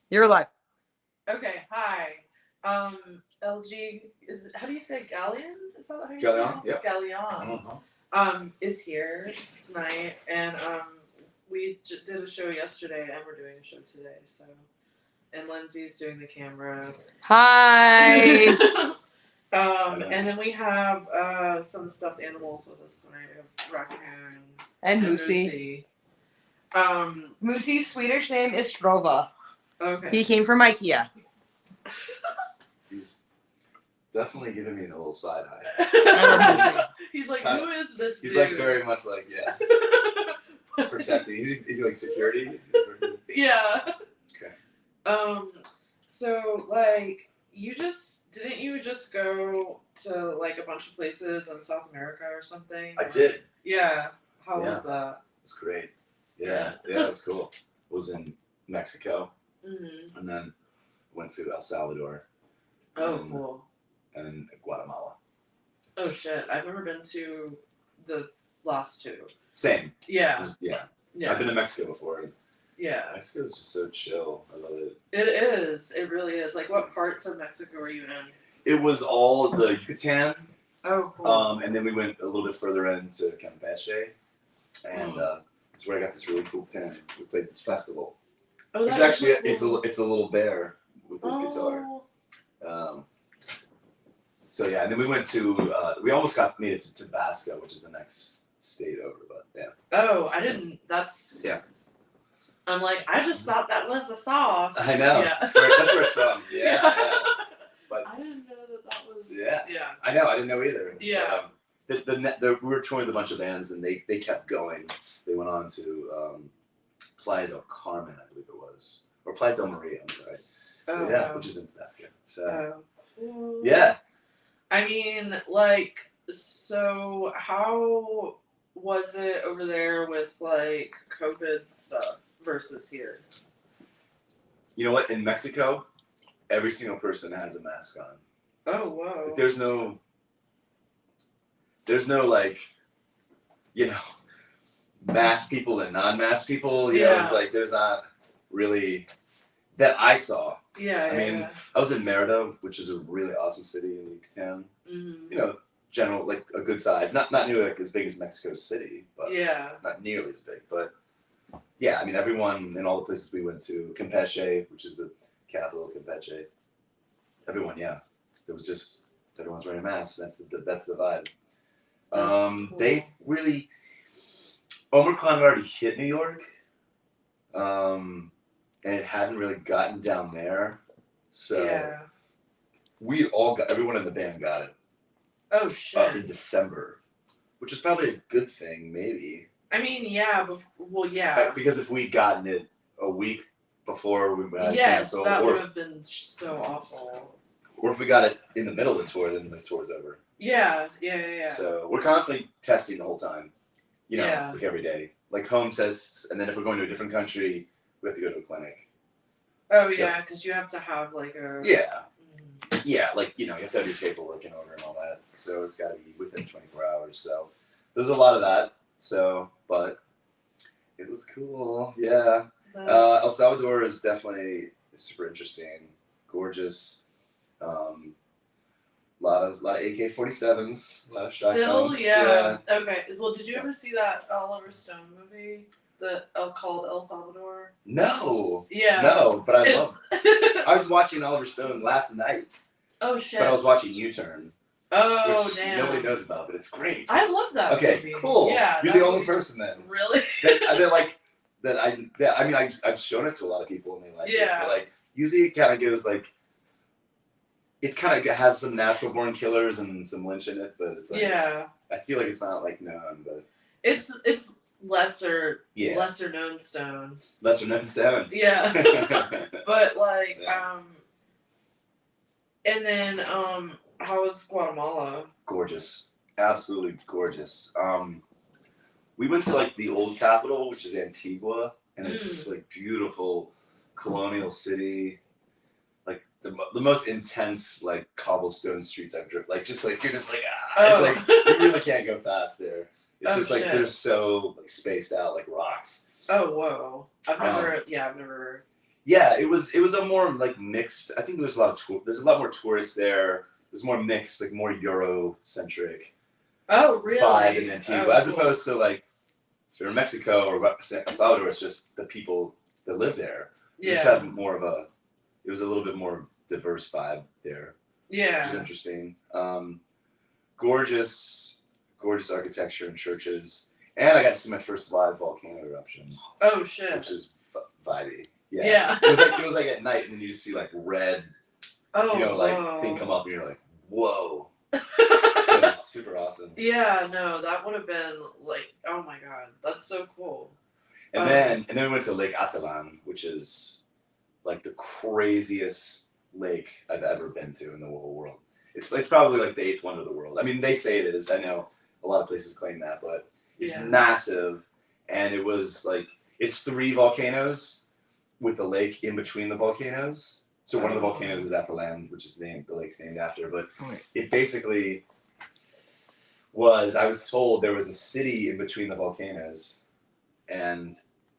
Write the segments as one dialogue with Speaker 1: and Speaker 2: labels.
Speaker 1: You're live.
Speaker 2: Okay, hi. LG how do you say Galleon? Is that how you say
Speaker 3: Galleon,
Speaker 2: it?
Speaker 3: yep.
Speaker 2: Galleon.
Speaker 3: Uh-huh.
Speaker 2: Is here tonight, and we did a show yesterday, and we're doing a show today. So, and Lindsay's doing the camera.
Speaker 1: Hi.
Speaker 2: And then we have some stuffed animals with us tonight. We have raccoon
Speaker 1: And Moosey.
Speaker 2: Moosey.
Speaker 1: Moosey's Swedish name is Strova.
Speaker 2: Okay.
Speaker 1: He came from IKEA.
Speaker 3: He's definitely giving me the little side eye.
Speaker 2: He's like, who is this dude?
Speaker 3: He's like very much like, yeah, protecting. He's like security.
Speaker 2: Yeah.
Speaker 3: Okay.
Speaker 2: So like, didn't you just go to like a bunch of places in South America or something?
Speaker 3: I did.
Speaker 2: Yeah. How was that?
Speaker 3: It was great. Yeah, it was cool. Was in Mexico, and then went to El Salvador.
Speaker 2: Cool.
Speaker 3: And Guatemala.
Speaker 2: Oh shit! I've never been to the last two.
Speaker 3: Same.
Speaker 2: Yeah.
Speaker 3: Yeah.
Speaker 2: Yeah.
Speaker 3: I've been to Mexico before.
Speaker 2: Yeah.
Speaker 3: Mexico's just so chill. I love it.
Speaker 2: It is. It really is. Like, what parts of Mexico were you in?
Speaker 3: It was all the Yucatan.
Speaker 2: Oh, cool.
Speaker 3: And then we went a little bit further into Campeche, and it's where I got this really cool pin. We played this festival.
Speaker 2: Oh,
Speaker 3: Which actually, cool. it's a little bear with his guitar. So yeah, and then we went to we almost made it to Tabasco, which is the next state over, but yeah.
Speaker 2: Oh, I didn't. That's
Speaker 3: yeah.
Speaker 2: I'm like, I just thought that was the sauce.
Speaker 3: I know.
Speaker 2: Yeah.
Speaker 3: That's where it's from. Yeah. But
Speaker 2: I didn't know that was.
Speaker 3: Yeah.
Speaker 2: Yeah.
Speaker 3: I know. I didn't know either.
Speaker 2: Yeah.
Speaker 3: But, we were touring with a bunch of bands, and they kept going. They went on to Playa del Carmen, I believe it was, or Playa del Maria. I'm sorry.
Speaker 2: Oh.
Speaker 3: Yeah, which is in Tabasco. So.
Speaker 2: Oh.
Speaker 3: Yeah.
Speaker 2: I mean, like, so how was it over there with like COVID stuff versus here?
Speaker 3: You know what? In Mexico, every single person has a mask on.
Speaker 2: Oh, whoa.
Speaker 3: Like, there's no like, masked people and non-masked people. You know, it's like there's not really that I saw.
Speaker 2: Yeah,
Speaker 3: I mean, I was in Merida, which is a really awesome city in Yucatan.
Speaker 2: Mm-hmm.
Speaker 3: General, like a good size. Not nearly like as big as Mexico City, but not nearly as big. But yeah, I mean, everyone in all the places we went to, Campeche, which is the capital of Campeche, everyone, there was just everyone's wearing masks. That's the vibe. Cool. They really Omicron already hit New York. And it hadn't really gotten down there, so everyone in the band got it.
Speaker 2: Oh shit!
Speaker 3: In December, which is probably a good thing, maybe.
Speaker 2: I mean, yeah, yeah.
Speaker 3: Because if we'd gotten it a week before we
Speaker 2: canceled, that would have been so awful.
Speaker 3: Or if we got it in the middle of the tour, then the tour's over.
Speaker 2: Yeah.
Speaker 3: So we're constantly testing the whole time, like every day, like home tests, and then if we're going to a different country, we have to go to a clinic.
Speaker 2: Oh, yeah, because you have to have, like, a...
Speaker 3: Yeah. Yeah, like, you have to have your paperwork in order and all that. So it's got to be within 24 hours. So there's a lot of that. So, but it was cool. Yeah. El Salvador is definitely super interesting. Gorgeous. Lot of AK-47s. A lot of shotguns.
Speaker 2: Still, yeah. Okay. Well, did you ever see that Oliver Stone movie? Called El Salvador?
Speaker 3: No.
Speaker 2: Yeah.
Speaker 3: No, but I love it. I was watching Oliver Stone last night.
Speaker 2: Oh, shit.
Speaker 3: But I was watching U-Turn.
Speaker 2: Oh,
Speaker 3: which
Speaker 2: damn.
Speaker 3: Nobody knows about, but it's great.
Speaker 2: I love that movie.
Speaker 3: Okay, cool.
Speaker 2: Yeah.
Speaker 3: You're the only person then.
Speaker 2: Really?
Speaker 3: I've shown it to a lot of people and they like it.
Speaker 2: Yeah.
Speaker 3: But, like, usually it kind of goes like, it kind of has some natural born killers and some Lynch in it, but it's like, I feel like it's not like known, but.
Speaker 2: It's lesser known Stone.
Speaker 3: Lesser known Stone.
Speaker 2: Yeah. But like, and then how was Guatemala?
Speaker 3: Gorgeous. Absolutely gorgeous. We went to like the old capital, which is Antigua, and it's this like beautiful colonial city. Like the most intense like cobblestone streets I've driven. Like just like you're just like it's like you really can't go fast there. It's just like they're so like spaced out like rocks.
Speaker 2: Oh whoa! I've never.
Speaker 3: Yeah, it was a more like mixed. I think there's a lot of there's a lot more tourists there. There's more mixed, like more Euro-centric
Speaker 2: Oh, really?
Speaker 3: vibe in Antigua, as
Speaker 2: cool.
Speaker 3: opposed to like if you're in Mexico or San Salvador, it's just the people that live there.
Speaker 2: Yeah.
Speaker 3: Just had more of a. It was a little bit more diverse vibe there.
Speaker 2: Yeah.
Speaker 3: Which is interesting. Gorgeous architecture and churches, and I got to see my first live volcano eruption.
Speaker 2: Oh shit!
Speaker 3: Which is vibey.
Speaker 2: Yeah.
Speaker 3: Yeah. It was like at night, and then you just see like red, thing come up, and you're like, whoa. So it's super awesome.
Speaker 2: Yeah, no, that would have been like, oh my god, that's so cool.
Speaker 3: And then we went to Lake Atalan, which is like the craziest lake I've ever been to in the whole world. It's probably like the 8th wonder of the world. I mean, they say it is. I know a lot of places claim that, but it's massive. And it was like, it's 3 volcanoes with the lake in between the volcanoes. So one of the volcanoes is Atalan, which is the lake's named after. But it basically was, I was told there was a city in between the volcanoes. And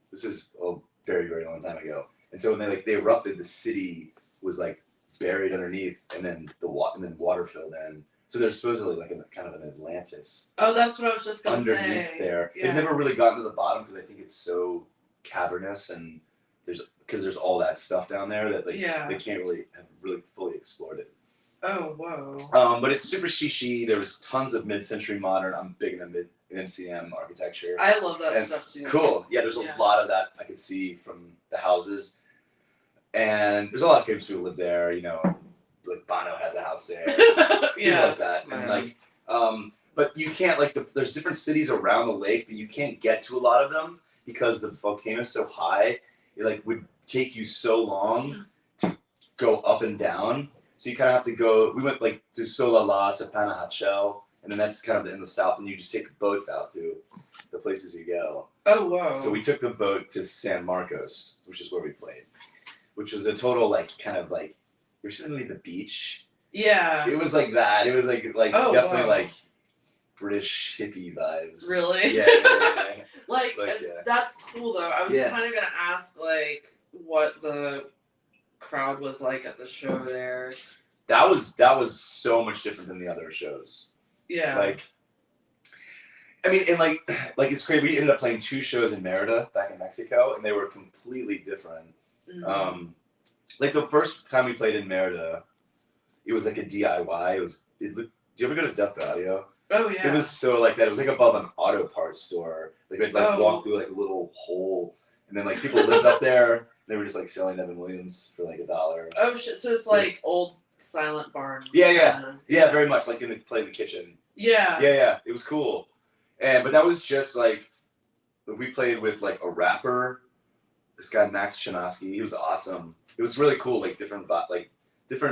Speaker 3: this is a very, very long time ago. And so when they erupted, the city was like buried underneath, and then water filled in. So there's supposedly like kind of an Atlantis.
Speaker 2: Oh, that's what I was just gonna say.
Speaker 3: Underneath there,
Speaker 2: yeah.
Speaker 3: They've never really gotten to the bottom because I think it's so cavernous, and there's all that stuff down there that they can't really fully explored it.
Speaker 2: Oh whoa.
Speaker 3: But it's super shishi. There was tons of mid-century modern. I'm big into MCM architecture.
Speaker 2: I love that stuff too.
Speaker 3: Cool. Yeah, there's a lot of that I could see from the houses. And there's a lot of famous people live there, like Bono has a house there. People like that. And like but you can't there's different cities around the lake, but you can't get to a lot of them because the volcano's so high. It would take you so long to go up and down. So you kind of have to go. We went to Solala, to Panajachel, and then that's kind of in the south, and you just take boats out to the places you go.
Speaker 2: Oh wow!
Speaker 3: So we took the boat to San Marcos, which is where we played, which was a total you're sitting at the beach.
Speaker 2: Yeah.
Speaker 3: It was like that. It was definitely British hippie vibes.
Speaker 2: Really?
Speaker 3: Yeah.
Speaker 2: That's cool though. I was kind of gonna ask what the crowd was like at the show there.
Speaker 3: That was so much different than the other shows.
Speaker 2: Yeah.
Speaker 3: I mean, and it's crazy. We ended up playing 2 shows in Merida back in Mexico, and they were completely different. Mm-hmm. The first time we played in Merida, it was like a DIY. Do you ever go to Death Audio?
Speaker 2: Oh yeah.
Speaker 3: It was so like that. It was like above an auto parts store. We'd walk through a little hole, and then people lived up there. They were just selling Evan Williams for $1.
Speaker 2: Oh shit! So it's old silent barn.
Speaker 3: Yeah, very much play in the kitchen.
Speaker 2: Yeah.
Speaker 3: Yeah. It was cool, but that was just we played with a rapper. This guy Max Chinosky, he was awesome. It was really cool, different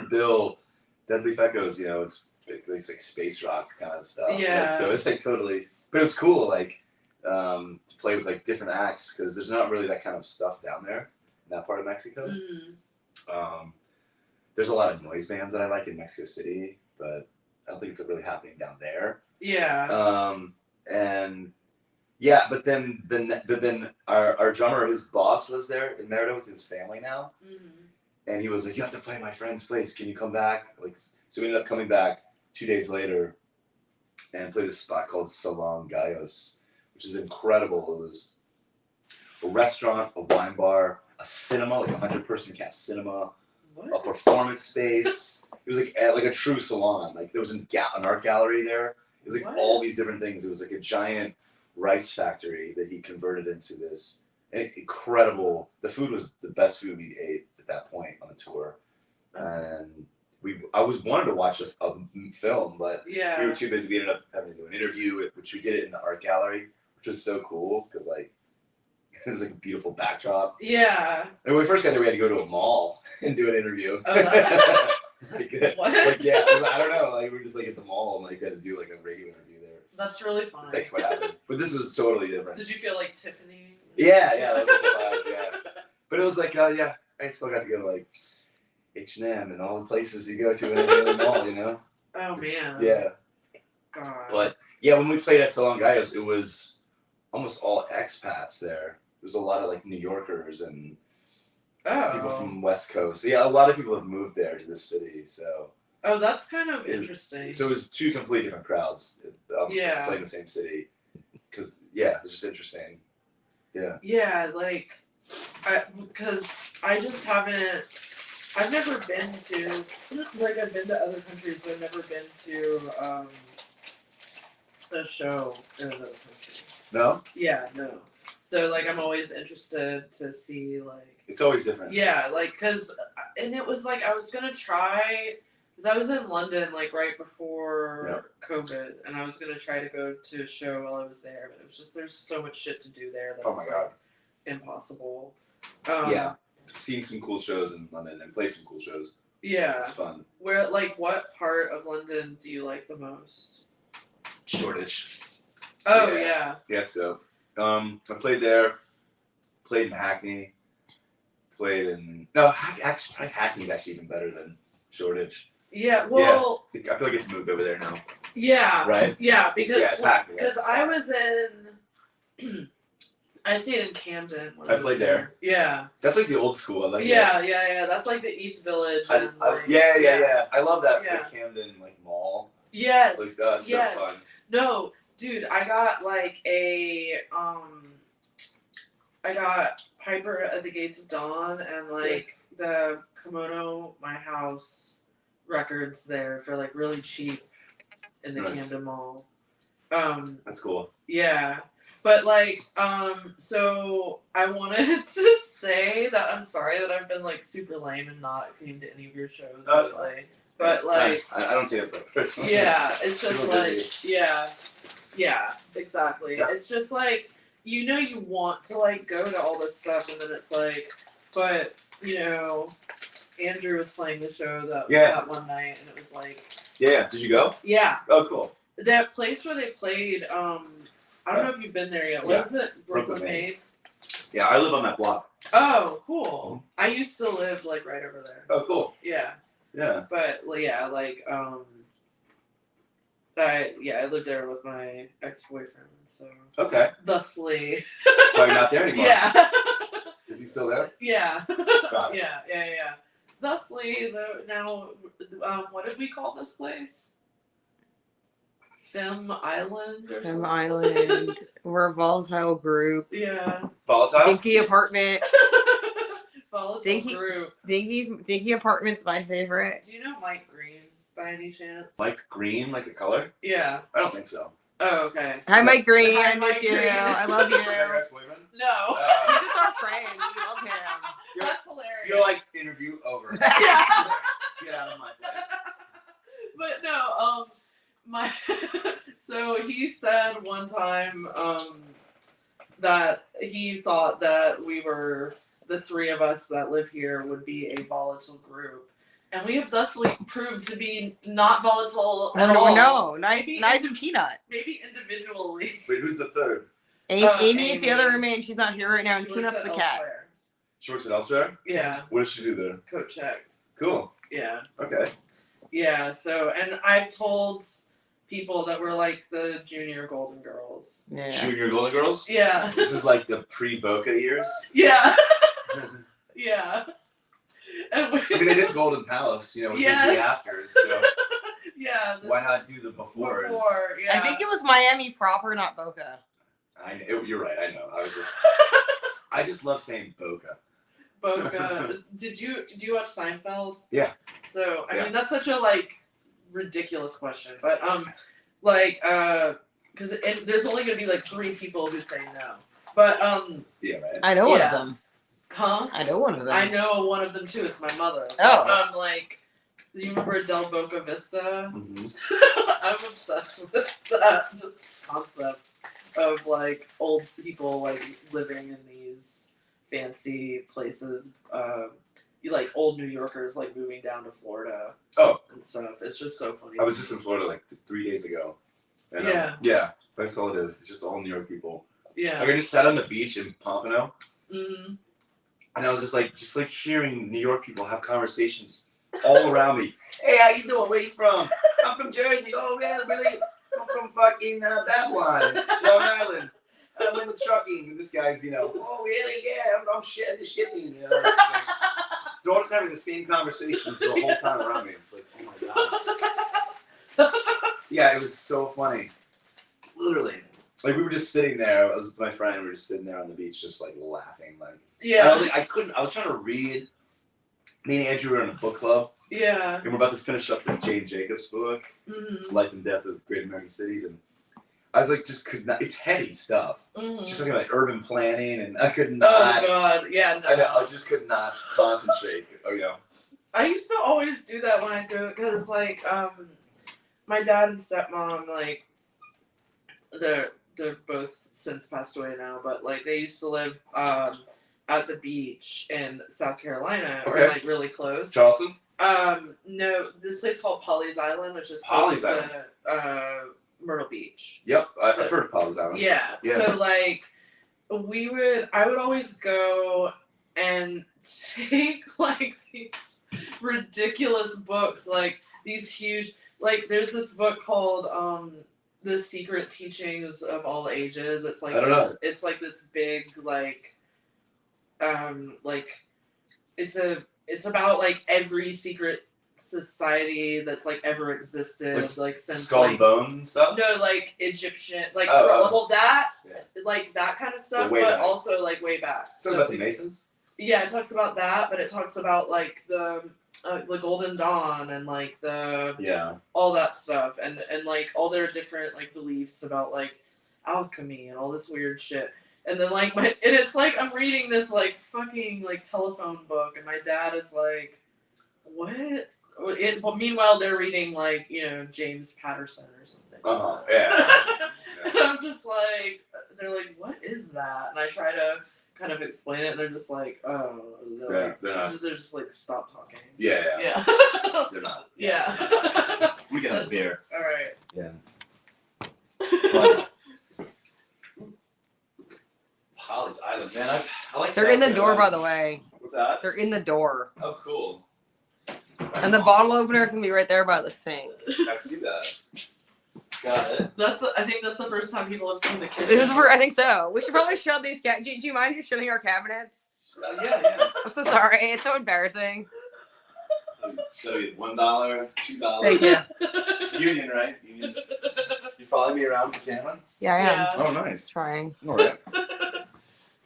Speaker 3: bill, Deadly Echoes. It's like space rock kind of stuff.
Speaker 2: Yeah.
Speaker 3: So it's totally, but it was cool to play with different acts because there's not really that kind of stuff down there in that part of Mexico. Mm-hmm. There's a lot of noise bands that I like in Mexico City, but I don't think it's really happening down there.
Speaker 2: Yeah.
Speaker 3: But then our drummer, his boss lives there in Merida with his family now. Mm-hmm. And he was like, you have to play my friend's place. Can you come back? So we ended up coming back 2 days later and played this spot called Salon Gallos, which is incredible. It was a restaurant, a wine bar, a cinema, a 100-person cap cinema, a performance space. It was like a true salon. There was an art gallery there. It was all these different things. It was a giant rice factory that he converted into this incredible. The food was the best food we ate at that point on the tour, and I wanted to watch a film, but we were too busy. We ended up having to do an interview, which we did it in the art gallery, which was so cool because it was a beautiful backdrop.
Speaker 2: Yeah.
Speaker 3: And when we first got there, we had to go to a mall and do an interview.
Speaker 2: Oh, what?
Speaker 3: I don't know. We were just at the mall and had to do a radio interview there.
Speaker 2: That's really fun.
Speaker 3: It's what happened. But this was totally different.
Speaker 2: Did you feel like Tiffany?
Speaker 3: Yeah, that was the vibes, yeah. But it was I still got to go to H&M and all the places you go to in the mall,
Speaker 2: Oh man.
Speaker 3: Yeah.
Speaker 2: God.
Speaker 3: But yeah, when we played at Salon Gallos, it was almost all expats there. There was a lot of New Yorkers and people from West Coast. So yeah, a lot of people have moved there to this city. So.
Speaker 2: Oh, that's kind of interesting.
Speaker 3: So it was two completely different crowds. Playing the same city. Because it was just interesting. Yeah.
Speaker 2: Yeah, like, because I just haven't. I've never been to, like, I've been to other countries, but I've never been to a show in another country.
Speaker 3: No?
Speaker 2: Yeah, no. So, like, I'm always interested to see, like...
Speaker 3: It's always different.
Speaker 2: Yeah, like, and it was, like, I was going to try, because I was in London, like, right before COVID, and I was going to try to go to a show while I was there, but it was just, there's so much shit to do there that it's, like, impossible.
Speaker 3: Yeah. Seen some cool shows in London and played some cool shows.
Speaker 2: Yeah.
Speaker 3: It's fun.
Speaker 2: Where, like, what part of London do you like the most?
Speaker 3: Shoreditch.
Speaker 2: Oh, yeah.
Speaker 3: Yeah, it's dope. I played there, played in Hackney, actually, Hackney's actually even better than Shoreditch.
Speaker 2: Yeah, well...
Speaker 3: Yeah, I feel like it's moved over there now.
Speaker 2: Yeah.
Speaker 3: Right?
Speaker 2: Yeah, because
Speaker 3: it's Hackney.
Speaker 2: Because I was in... I stayed in Camden.
Speaker 3: I played there.
Speaker 2: Yeah.
Speaker 3: That's like the old school. I like
Speaker 2: yeah. That's like the East Village. And
Speaker 3: yeah. I love that the Camden like mall.
Speaker 2: Yes.
Speaker 3: Like that's so fun.
Speaker 2: No, dude, I got like I got Piper at the Gates of Dawn and like the Kimono My House records there for like really cheap in the Camden Mall.
Speaker 3: That's cool.
Speaker 2: Yeah. But, like, so I wanted to say that I'm sorry that I've been, like, super lame and not came to any of your shows lately. But, like...
Speaker 3: I don't see this like personally.
Speaker 2: Yeah, it's just, like, yeah, exactly. Yeah. It's just, like, you know you want to, like, go to all this stuff, and then it's, like, but, you know, Andrew was playing the show that one night, and it was, like...
Speaker 3: Yeah, did you go?
Speaker 2: Yeah.
Speaker 3: Oh, cool.
Speaker 2: That place where they played, I don't know if you've been there yet. What is it? Brooklyn Maine?
Speaker 3: Yeah, I live on that block.
Speaker 2: Oh, cool. I used to live, like, right over there.
Speaker 3: Oh, cool.
Speaker 2: Yeah.
Speaker 3: Yeah.
Speaker 2: But, yeah, like, I lived there with my ex-boyfriend, so...
Speaker 3: Okay.
Speaker 2: Thusly...
Speaker 3: Oh, you're not there anymore?
Speaker 2: Yeah.
Speaker 3: Is he still there?
Speaker 2: Yeah.
Speaker 3: Got it.
Speaker 2: Yeah. Thusly, now, what did we call this place? Femme Island or something?
Speaker 1: Femme Island. We're a volatile group.
Speaker 2: Yeah.
Speaker 3: Volatile?
Speaker 1: Dinky apartment.
Speaker 2: Volatile group.
Speaker 1: Dinky apartment's my favorite.
Speaker 2: Do you know Mike Green by any chance?
Speaker 3: Mike Green, like the color?
Speaker 2: Yeah.
Speaker 3: I don't think so.
Speaker 2: Oh, okay.
Speaker 1: Hi, Mike Green.
Speaker 2: Hi,
Speaker 1: I miss you.
Speaker 2: Green.
Speaker 1: I love you.
Speaker 3: Your ex-boyfriend?
Speaker 2: No.
Speaker 1: He's just our friend. We love him.
Speaker 2: That's hilarious.
Speaker 3: You're like, interview over.
Speaker 2: Yeah.
Speaker 3: Get out of my place.
Speaker 2: But no, so he said one time that he thought that the three of us that live here would be a volatile group. And we have thusly proved to be not volatile at all.
Speaker 1: No, not even Peanut.
Speaker 2: Maybe individually.
Speaker 3: Wait, who's the third?
Speaker 1: Amy is the other roommate. She's not here right now. And Peanut's the cat.
Speaker 3: She works at Elsewhere?
Speaker 2: Yeah.
Speaker 3: What does she do there?
Speaker 2: Coat checked.
Speaker 3: Cool.
Speaker 2: Yeah.
Speaker 3: Okay.
Speaker 2: Yeah, so, and I've told people that we're like the junior Golden Girls.
Speaker 1: Yeah.
Speaker 3: Junior Golden Girls?
Speaker 2: Yeah.
Speaker 3: This is like the pre-Boca years?
Speaker 2: Yeah. Yeah. And
Speaker 3: I mean, they did Golden Palace, which was the afters, so
Speaker 2: yeah.
Speaker 3: Why not do the befores?
Speaker 2: Before, yeah.
Speaker 1: I think it was Miami proper, not Boca.
Speaker 3: You're right, I know. I just love saying Boca.
Speaker 2: Boca. Do you watch Seinfeld?
Speaker 3: Yeah.
Speaker 2: So, I mean, that's such a, like, ridiculous question, but, because there's only going to be, like, 3 people who say no. But,
Speaker 3: yeah, right.
Speaker 1: I know one of them.
Speaker 2: Huh?
Speaker 1: I know one of them.
Speaker 2: I know one of them too. It's my mother.
Speaker 1: Oh.
Speaker 2: Like, do you remember Del Boca Vista?
Speaker 3: Mm-hmm.
Speaker 2: I'm obsessed with that just concept of like old people like living in these fancy places. Like old New Yorkers like moving down to Florida.
Speaker 3: Oh.
Speaker 2: And stuff. It's just so funny.
Speaker 3: I was just in Florida like 3 days ago. And,
Speaker 2: yeah.
Speaker 3: That's all it is. It's just all New York people.
Speaker 2: Yeah.
Speaker 3: Like I just sat on the beach in Pompano.
Speaker 2: Mm-hmm.
Speaker 3: And I was just like hearing New York people have conversations all around me. Hey, how you doing? Where you from? I'm from Jersey. Oh, yeah, really? I'm from fucking Babylon, Long Island. I'm in the trucking. And this guy's, oh really? Yeah, I'm shitting the shipping. They're all just having the same conversations the whole time around me. It's like, oh my god. Yeah, it was so funny. Literally. Like we were just sitting there. I was with my friend. We were just sitting there on the beach, just like laughing. Like
Speaker 2: Yeah.
Speaker 3: I was like, I was trying to read. Me and Andrew were in a book club.
Speaker 2: Yeah.
Speaker 3: And we're about to finish up this Jane Jacobs book,
Speaker 2: Mm-hmm.
Speaker 3: Life and Death of Great American Cities, and I was like, just could not. It's heavy stuff.
Speaker 2: Mm-hmm.
Speaker 3: She's talking about urban planning, and I could not.
Speaker 2: Oh god, yeah, no.
Speaker 3: I just could not concentrate.
Speaker 2: I used to always do that when I go because like my dad and stepmom like they're both since passed away now, but like they used to live at the beach in South Carolina, or like really close.
Speaker 3: Charleston?
Speaker 2: No, this place called Polly's Island, which is
Speaker 3: Polly's
Speaker 2: close to Myrtle Beach.
Speaker 3: Yep, I've heard of Polly's Island.
Speaker 2: Yeah. So like I would always go and take like these ridiculous books, like these huge, like there's this book called The Secret Teachings of All Ages. It's like it's like this big like it's about like every secret society that's like ever existed, like since
Speaker 3: Skull
Speaker 2: like
Speaker 3: and Bones and stuff.
Speaker 2: No, like Egyptian, like
Speaker 3: that
Speaker 2: like that kind of stuff, but
Speaker 3: back.
Speaker 2: Also like way back.
Speaker 3: So about the Masons.
Speaker 2: Yeah, it talks about that, but it talks about like the Golden Dawn and like all that stuff, and like all their different like beliefs about like alchemy and all this weird shit. And then like and it's like I'm reading this like fucking like telephone book, and my dad is like, what? Well, meanwhile they're reading like James Patterson or something.
Speaker 3: Yeah.
Speaker 2: And I'm just like, they're like, what is that? And I try to kind of explain it, and they're just like, oh, they're just like, stop talking.
Speaker 3: Yeah. They're not.
Speaker 2: Yeah.
Speaker 3: We can have a beer.
Speaker 2: All right.
Speaker 3: Yeah. But, Polly's Island, man. I like.
Speaker 1: They're in the door, by the way.
Speaker 3: What's that?
Speaker 1: They're in the door.
Speaker 3: Oh, cool.
Speaker 1: And the bottle opener is gonna be right there by the sink.
Speaker 3: I see that. Got it.
Speaker 2: I think that's the first time people have seen the kitchen.
Speaker 1: I think so. We should probably show these. Do you mind just showing our cabinets?
Speaker 3: Yeah.
Speaker 1: I'm so sorry. It's so embarrassing.
Speaker 3: So you $1, $2.
Speaker 1: Thank you.
Speaker 3: It's Union, right? Union. You follow me around with the camera?
Speaker 1: Yeah, I am.
Speaker 2: Yeah.
Speaker 3: Oh, nice.
Speaker 1: Trying.
Speaker 3: All right.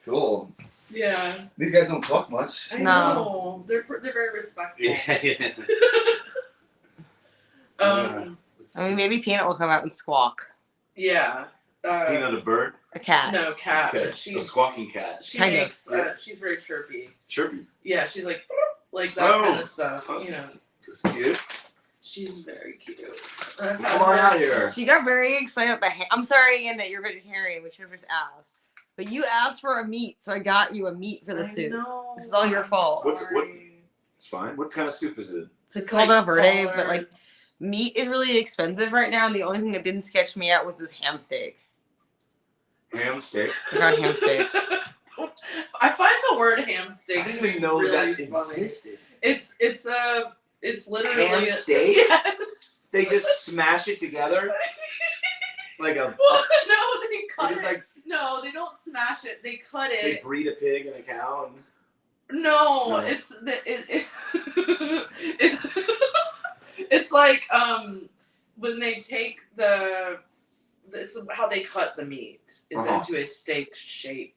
Speaker 3: Cool.
Speaker 2: Yeah.
Speaker 3: These guys don't talk much.
Speaker 2: I know. They're very respectful.
Speaker 3: Yeah.
Speaker 1: I mean, maybe Peanut will come out and squawk.
Speaker 2: Yeah.
Speaker 3: Is Peanut a bird?
Speaker 1: A cat.
Speaker 2: No, cat.
Speaker 3: Okay.
Speaker 2: She's
Speaker 3: a squawking cat.
Speaker 2: She
Speaker 1: kind
Speaker 2: makes.
Speaker 1: of.
Speaker 2: She's very chirpy.
Speaker 3: Chirpy.
Speaker 2: Yeah, she's like that kind of stuff.
Speaker 3: That's cute.
Speaker 2: She's very cute.
Speaker 3: Come on out here.
Speaker 1: She got very excited about the I'm sorry again that you're vegetarian. We should have just asked. But you asked for a meat, so I got you a meat for the soup.
Speaker 2: Know.
Speaker 1: This is all your fault.
Speaker 3: What? It's fine. What kind of soup is it?
Speaker 1: It's called a verde, but like meat is really expensive right now, and the only thing that didn't sketch me out was this ham steak.
Speaker 3: Ham steak?
Speaker 1: I got ham steak.
Speaker 2: I find the word ham steak.
Speaker 3: I didn't even know
Speaker 2: really
Speaker 3: that
Speaker 2: funny.
Speaker 3: existed.
Speaker 2: It's literally
Speaker 3: ham steak.
Speaker 2: Yes.
Speaker 3: They just smash it together like a.
Speaker 2: Well, no, they cut it.
Speaker 3: Like,
Speaker 2: no, they don't smash it. They cut it.
Speaker 3: They breed a pig and a cow.
Speaker 2: No, it's it's like when they take this is how they cut the meat is into a steak shape,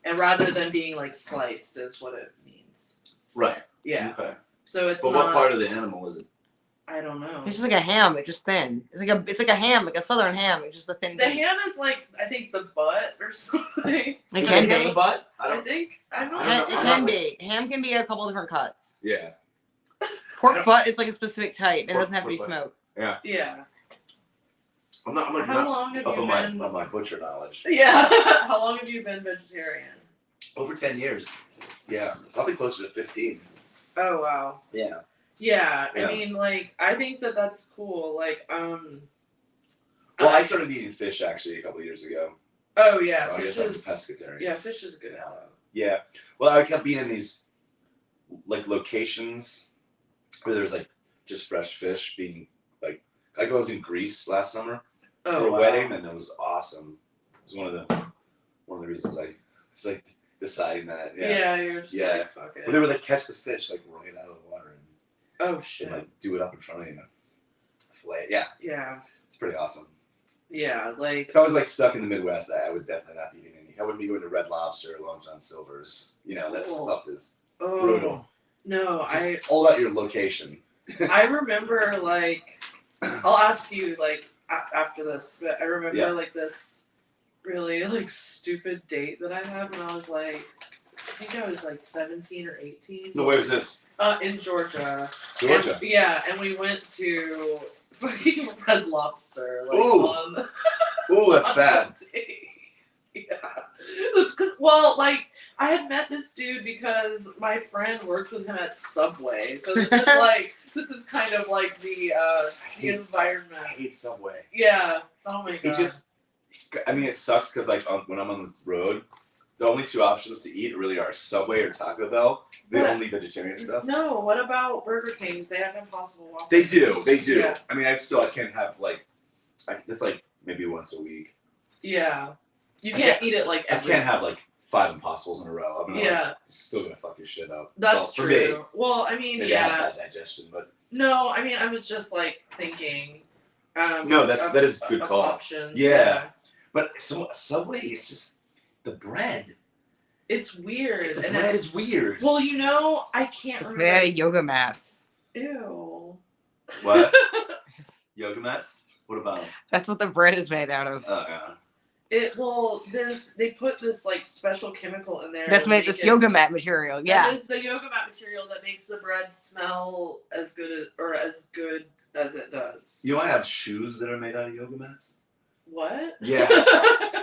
Speaker 2: and rather than being like sliced is what it means.
Speaker 3: Right.
Speaker 2: Yeah.
Speaker 3: Okay.
Speaker 2: So it's.
Speaker 3: But what part of the animal is it?
Speaker 2: I don't know.
Speaker 1: It's just like a ham. It's just thin. It's like a ham, like a southern ham. It's just a thin.
Speaker 2: The ham is like I think the butt or something.
Speaker 1: It can
Speaker 3: have
Speaker 1: be.
Speaker 3: a butt?
Speaker 2: I don't know.
Speaker 1: It can be. Ham can be a couple different cuts.
Speaker 3: Yeah.
Speaker 1: Pork butt is like a specific type. It doesn't have to be smoked.
Speaker 3: Yeah.
Speaker 2: Yeah.
Speaker 3: I'm
Speaker 2: How long have you been?
Speaker 3: On my butcher knowledge.
Speaker 2: Yeah. How long have you been vegetarian?
Speaker 3: Over 10 years. Yeah. Probably closer to 15.
Speaker 2: Oh wow.
Speaker 3: Yeah.
Speaker 2: Yeah.
Speaker 3: Yeah.
Speaker 2: I mean, like, I think that's cool. Like,
Speaker 3: Well, I started eating fish actually a couple of years ago.
Speaker 2: Oh yeah,
Speaker 3: So I
Speaker 2: fish
Speaker 3: guess I'm
Speaker 2: is.
Speaker 3: pescatarian.
Speaker 2: Yeah, fish is good.
Speaker 3: Yeah. Well, I kept being in these like locations where there's like just fresh fish being like I was in Greece last summer for a wedding, and it was awesome. It was one of the one of the reasons I was like deciding that.
Speaker 2: Yeah, you're just like, fuck it.
Speaker 3: But they would like catch the fish like right out of the water
Speaker 2: oh shit.
Speaker 3: and like do it up in front of you. Fillet. Yeah.
Speaker 2: Yeah.
Speaker 3: It's pretty awesome.
Speaker 2: Yeah, like
Speaker 3: if I was like stuck in the Midwest, I would definitely not be eating any. I wouldn't be going to Red Lobster or Long John Silver's. You know, that stuff is brutal.
Speaker 2: No,
Speaker 3: it's all about your location.
Speaker 2: I remember like I'll ask you like after this, but I remember like this really like stupid date that I had when I was like I think I was like 17 or 18.
Speaker 3: No, where's this?
Speaker 2: In Georgia.
Speaker 3: Georgia.
Speaker 2: And we went to fucking Red Lobster. Like,
Speaker 3: ooh. Ooh, that's bad.
Speaker 2: Yeah. Because, well, like, I had met this dude because my friend worked with him at Subway. So this is kind of like the environment.
Speaker 3: I hate Subway.
Speaker 2: Yeah. Oh my god.
Speaker 3: It sucks because like when I'm on the road, the only two options to eat really are Subway or Taco Bell. The only vegetarian stuff.
Speaker 2: No, what about Burger King's? They have Impossible Whopper.
Speaker 3: They do.
Speaker 2: Yeah.
Speaker 3: I mean, I can't have like, it's like maybe once a week.
Speaker 2: Yeah. You can't eat it like every
Speaker 3: I can't have like 5 Impossibles in a row. I'm still gonna fuck your shit up.
Speaker 2: That's true.
Speaker 3: For me.
Speaker 2: Well, I mean,
Speaker 3: maybe I have bad digestion, but.
Speaker 2: No, I mean, I was just like thinking.
Speaker 3: No, that is a good call.
Speaker 2: Options.
Speaker 3: Yeah. But Subway, it's just the bread.
Speaker 2: It's weird.
Speaker 3: The bread is weird.
Speaker 2: Well, you know, I can't remember.
Speaker 1: It's made out of yoga mats.
Speaker 2: Ew.
Speaker 3: What? Yoga mats? What about them?
Speaker 1: That's what the bread is made out of.
Speaker 3: Oh, yeah.
Speaker 2: They put this like special chemical in there.
Speaker 1: That's made this yoga mat material. Yeah.
Speaker 2: That is the yoga mat material that makes the bread smell as good as it does.
Speaker 3: You know, I have shoes that are made out of yoga mats.
Speaker 2: What?
Speaker 3: Yeah.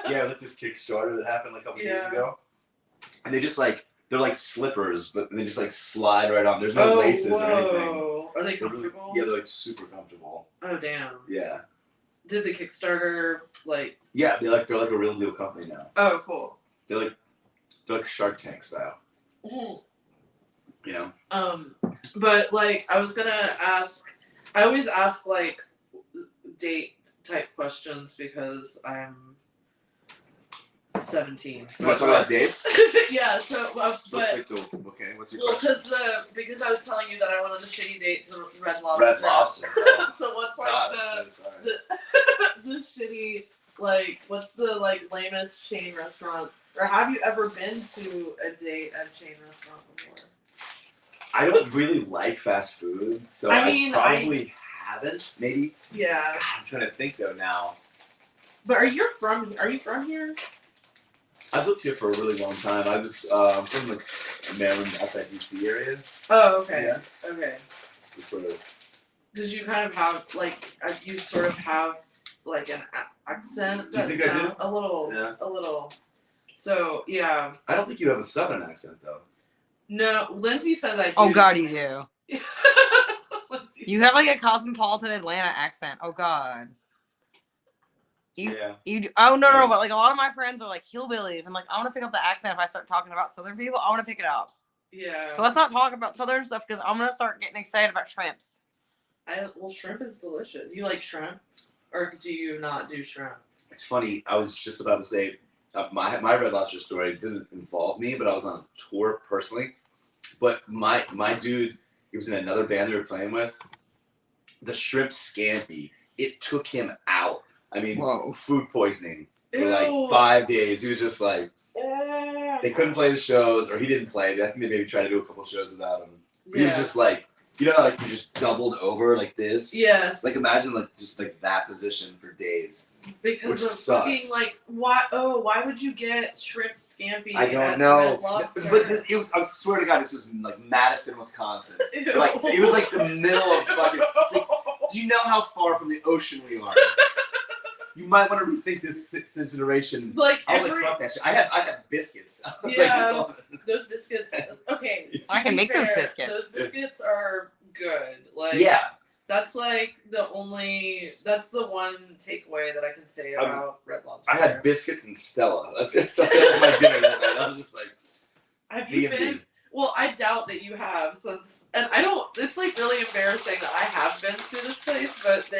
Speaker 3: Yeah, like this Kickstarter that happened like a couple years ago. And they just like, they're like slippers, but they just like slide right on. There's no laces or anything.
Speaker 2: Are they comfortable?
Speaker 3: They're like super comfortable.
Speaker 2: Oh damn.
Speaker 3: Yeah.
Speaker 2: Did the Kickstarter like?
Speaker 3: Yeah, they're like a real deal company now.
Speaker 2: Oh, cool.
Speaker 3: They're like Shark Tank style.
Speaker 2: Mm-hmm.
Speaker 3: You know.
Speaker 2: But like I was gonna ask, I always ask like date type questions because I'm 17.
Speaker 3: You want to talk about dates?
Speaker 2: Yeah. So, but
Speaker 3: okay. What's your question?
Speaker 2: Because I was telling you that I went on the shitty date to Red Lobster.
Speaker 3: Red Lobster.
Speaker 2: So what's like
Speaker 3: God,
Speaker 2: the shitty like what's the like lamest chain restaurant, or have you ever been to a date at a chain restaurant before?
Speaker 3: I don't really like fast food, so I probably haven't. Maybe.
Speaker 2: Yeah.
Speaker 3: God, I'm trying to think though now.
Speaker 2: But are you from here?
Speaker 3: I've lived here for a really long time. I'm from the Maryland, outside DC area.
Speaker 2: Oh, okay.
Speaker 3: Yeah.
Speaker 2: Okay.
Speaker 3: Sort of.
Speaker 2: Because you kind of have like you sort of have like an accent.
Speaker 3: Do you think I do?
Speaker 2: A little.
Speaker 3: Yeah.
Speaker 2: A little. So yeah.
Speaker 3: I don't think you have a Southern accent though.
Speaker 2: No, Lindsay says I do.
Speaker 1: Oh God, you do.
Speaker 2: You
Speaker 1: have like a cosmopolitan Atlanta accent. Oh God.
Speaker 3: Yeah.
Speaker 1: You do. Oh no, but like a lot of my friends are like hillbillies. I'm like, I want to pick up the accent if I start talking about Southern people. I want to pick it up.
Speaker 2: Yeah.
Speaker 1: So let's not talk about Southern stuff because I'm gonna start getting excited about shrimps.
Speaker 2: Well, shrimp is delicious. Do you like shrimp, or do you not do shrimp?
Speaker 3: It's funny. I was just about to say my Red Lobster story didn't involve me, but I was on a tour personally. But my dude, he was in another band they were playing with. The shrimp scampi, it took him out. I mean, food poisoning for like 5 days. He was just like, they couldn't play the shows, or he didn't play. I think they maybe tried to do a couple shows without him. But he was just like, you know, like you just doubled over like this.
Speaker 2: Yes.
Speaker 3: Like imagine like just like that position for days.
Speaker 2: Because of fucking like why would you get shrimp scampi?
Speaker 3: I don't know. But I swear to God, this was like Madison, Wisconsin. Like it was like the middle of fucking. Like, do you know how far from the ocean we are? You might want to rethink this consideration. Like I was like, fuck that shit. I had biscuits. I was like,
Speaker 2: those biscuits. Okay,
Speaker 1: I can make those biscuits.
Speaker 2: Those biscuits are good. Like that's like that's the one takeaway that I can say about Red Lobster.
Speaker 3: I had biscuits and Stella. That was my dinner that night. I was just like,
Speaker 2: have you been? Well, I doubt that you have, and I don't. It's like really embarrassing that I have been to this place, but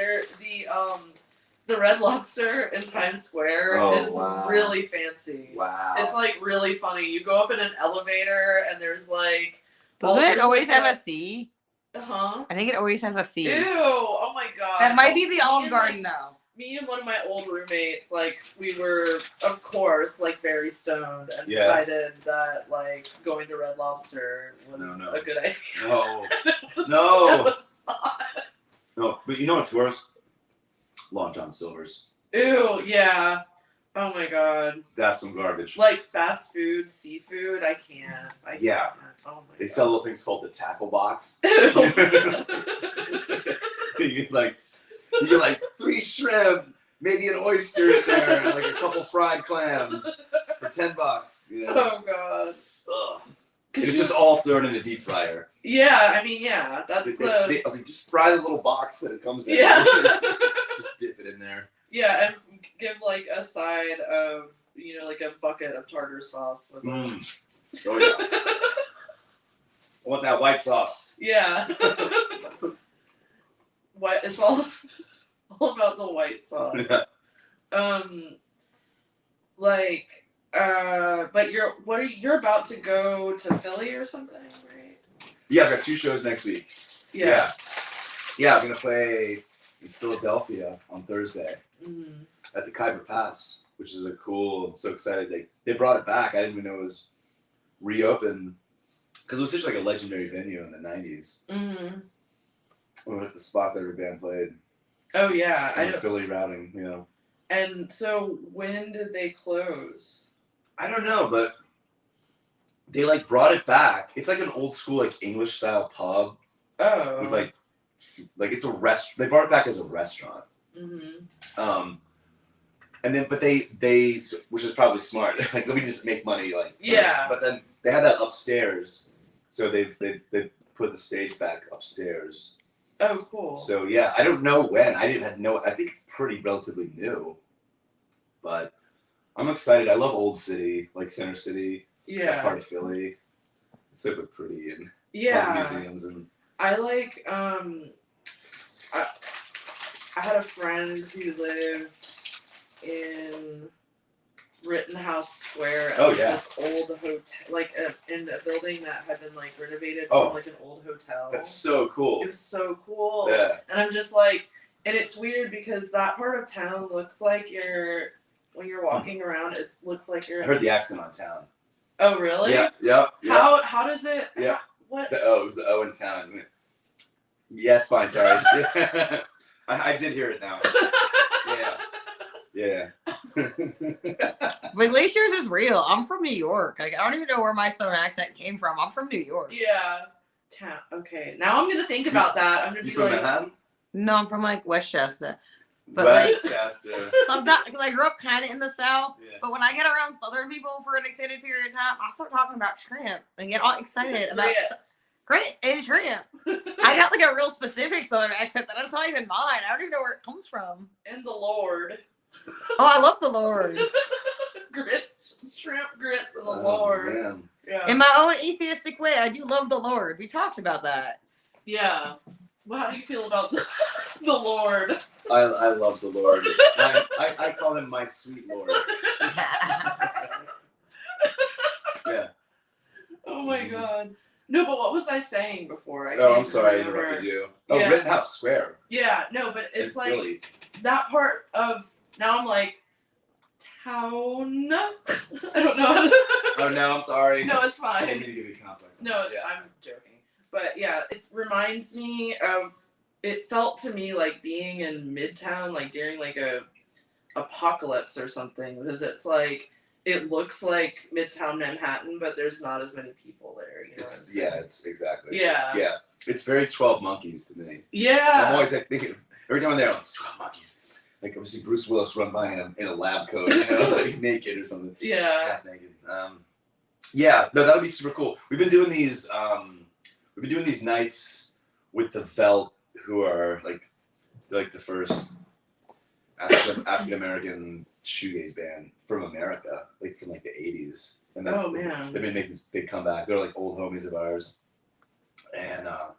Speaker 2: The Red Lobster in Times Square is really fancy.
Speaker 3: Wow.
Speaker 2: It's like really funny. You go up in an elevator and there's like.
Speaker 1: Doesn't it always have a C?
Speaker 2: Huh?
Speaker 1: I think it always has a C.
Speaker 2: Ew! Oh my god.
Speaker 1: That might be the Olive Garden though.
Speaker 2: Me and one of my old roommates, like, we were, of course, like, very stoned and decided that, like, going to Red Lobster was a good idea.
Speaker 3: No.
Speaker 2: It was not.
Speaker 3: No, but you know what's worse? Long John Silver's.
Speaker 2: Ew, yeah. Oh my god.
Speaker 3: That's some garbage.
Speaker 2: Like, fast food, seafood, I can't.
Speaker 3: Yeah.
Speaker 2: Oh my
Speaker 3: They
Speaker 2: god.
Speaker 3: sell little things called the tackle box.
Speaker 2: Ew.
Speaker 3: You get like 3 shrimp, maybe an oyster in there, and like a couple fried clams for $10. You know?
Speaker 2: Oh god.
Speaker 3: Ugh. It's just all thrown in a deep fryer.
Speaker 2: Yeah, I mean, yeah, that's
Speaker 3: I was like, just fry the little box that it comes in.
Speaker 2: Yeah.
Speaker 3: Just dip it in there.
Speaker 2: Yeah, and give like a side of, you know, like a bucket of tartar sauce with
Speaker 3: Oh yeah. I want that white sauce.
Speaker 2: Yeah. What it's all about the white sauce.
Speaker 3: Yeah.
Speaker 2: But you're about to go to Philly or something, right?
Speaker 3: Yeah, I've got 2 shows next week. Yeah, I'm gonna play in Philadelphia on Thursday at the Khyber Pass, which is a cool. I'm so excited they brought it back. I didn't even know it was reopened because it was such like a legendary venue in the '90s. It was the spot that every band played.
Speaker 2: Oh yeah,
Speaker 3: I know. Philly routing, you know.
Speaker 2: And so when did they close?
Speaker 3: I don't know, but they like brought it back. It's like an old school like English style pub.
Speaker 2: Oh.
Speaker 3: With like it's a they brought it back as a restaurant. And then but they which is probably smart. Like let me just make money like first. But then they had that upstairs, so they put the stage back upstairs.
Speaker 2: Oh, cool.
Speaker 3: So yeah, I don't know when. I think it's pretty relatively new, but I'm excited. I love Old City, like Center City.
Speaker 2: Yeah.
Speaker 3: That part of Philly. It's super pretty and tons of museums and.
Speaker 2: I like I had a friend who lived in Rittenhouse Square at this old hotel, like in a building that had been like renovated from like an old hotel.
Speaker 3: That's so cool.
Speaker 2: It was so cool.
Speaker 3: Yeah.
Speaker 2: And I'm just like, and it's weird because that part of town looks like when you're walking around, it looks like you're.
Speaker 3: I heard the accent on town.
Speaker 2: Oh really?
Speaker 3: Yeah.
Speaker 2: How does it?
Speaker 3: Yeah.
Speaker 2: What?
Speaker 3: It was the O in town. Yeah, it's fine. Sorry. I did hear it now. Yeah.
Speaker 1: But Glaciers is real. I'm from New York. Like I don't even know where my Southern accent came from. I'm from New York.
Speaker 2: Yeah. Okay. Now I'm gonna think about that. I'm gonna be
Speaker 3: from
Speaker 2: like.
Speaker 3: Manhattan?
Speaker 1: No, I'm from like Westchester. But
Speaker 3: Westchester.
Speaker 1: Sometimes, because I grew up kind of in the South,
Speaker 2: Yeah.
Speaker 1: But when I get around Southern people for an extended period of time, I start talking about shrimp and get all excited about grits and shrimp. I got like a real specific Southern accent that's not even mine. I don't even know where it comes from.
Speaker 2: And the Lord.
Speaker 1: Oh, I love the Lord.
Speaker 2: Grits, shrimp grits, and the Lord.
Speaker 3: Man.
Speaker 2: Yeah.
Speaker 1: In my own atheistic way, I do love the Lord. We talked about that.
Speaker 2: Yeah. Well, how do you feel about the Lord?
Speaker 3: I love the Lord. I call him my sweet Lord. Yeah.
Speaker 2: Oh my God. No, but what was I saying before?
Speaker 3: I'm sorry, I interrupted you. Oh,
Speaker 2: Yeah.
Speaker 3: Rittenhouse Square.
Speaker 2: Yeah, no, but it's
Speaker 3: in
Speaker 2: like
Speaker 3: Philly.
Speaker 2: that part of now I'm like town. I don't know.
Speaker 3: Oh no, I'm sorry.
Speaker 2: No, it's
Speaker 3: I didn't
Speaker 2: fine.
Speaker 3: mean to give you complex.
Speaker 2: No, I'm joking. But yeah, it reminds me of. It felt to me like being in Midtown, like during like a apocalypse or something, because it's like it looks like Midtown Manhattan, but there's not as many people there. You know
Speaker 3: It's exactly.
Speaker 2: Yeah.
Speaker 3: Yeah, it's very 12 Monkeys to me.
Speaker 2: Yeah.
Speaker 3: I'm always like thinking every time I'm there, it's 12 Monkeys. Like I see Bruce Willis run by in a lab coat, you know, like naked or something.
Speaker 2: Yeah.
Speaker 3: Half naked. Yeah, no, that would be super cool. We've been doing these nights with the Velt, who are they're like the first African American shoegaze band from America, like from like the 80s. And
Speaker 2: man.
Speaker 3: They've been making this big comeback. They're like old homies of ours. And so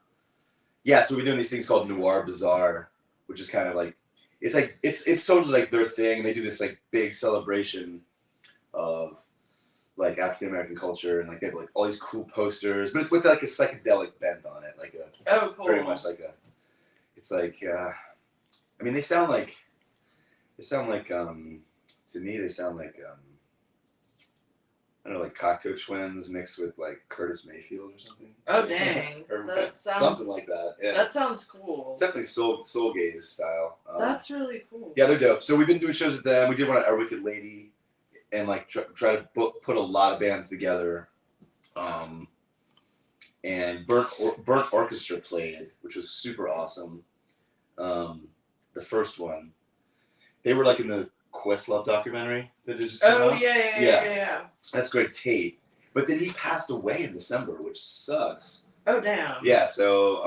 Speaker 3: we've been doing these things called Noir Bazaar, which is kind of like it's like it's totally like their thing. They do this like big celebration of like African American culture, and like they have like all these cool posters, but it's with like a psychedelic bent on it, like a
Speaker 2: cool.
Speaker 3: very much like a. It's like I mean they sound like to me they sound like I don't know, like Cocteau Twins mixed with like Curtis Mayfield or something.
Speaker 2: Oh dang,
Speaker 3: or
Speaker 2: that sounds
Speaker 3: something like that. Yeah,
Speaker 2: that sounds cool.
Speaker 3: It's definitely soul gaze style.
Speaker 2: That's really cool.
Speaker 3: Yeah, they're dope. So we've been doing shows with them. We did one at Our Wicked Lady, and like try to put a lot of bands together. And Burnt Orchestra played, which was super awesome. The first one, they were like in the Questlove documentary that just came out.
Speaker 2: Yeah.
Speaker 3: That's Greg Tate. But then he passed away in December, which sucks.
Speaker 2: Oh damn.
Speaker 3: Yeah, so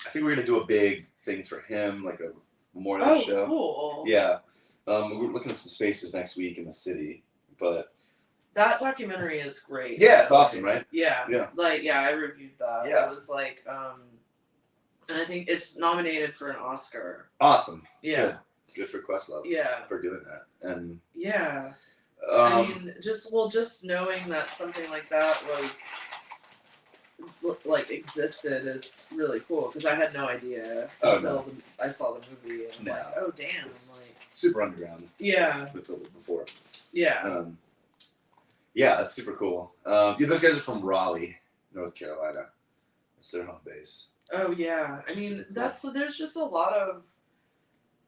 Speaker 3: I think we're gonna do a big thing for him, like a memorial show.
Speaker 2: Oh, cool.
Speaker 3: Yeah. We're looking at some spaces next week in the city, but
Speaker 2: that documentary is great.
Speaker 3: Yeah, it's awesome, right?
Speaker 2: Yeah.
Speaker 3: Yeah.
Speaker 2: Like, yeah, I reviewed that.
Speaker 3: Yeah.
Speaker 2: It was like, and I think it's nominated for an Oscar.
Speaker 3: Awesome.
Speaker 2: Yeah.
Speaker 3: Good for Questlove.
Speaker 2: Yeah.
Speaker 3: For doing that. And
Speaker 2: yeah. I mean, just knowing that something like that was existed is really cool because I had no idea until I saw the movie and I'm like, oh damn,
Speaker 3: it's like super underground.
Speaker 2: Yeah.
Speaker 3: Before.
Speaker 2: Yeah.
Speaker 3: Yeah, that's super cool. Yeah, those guys are from Raleigh, North Carolina. It's their home base.
Speaker 2: Oh yeah, I mean there's just a lot of.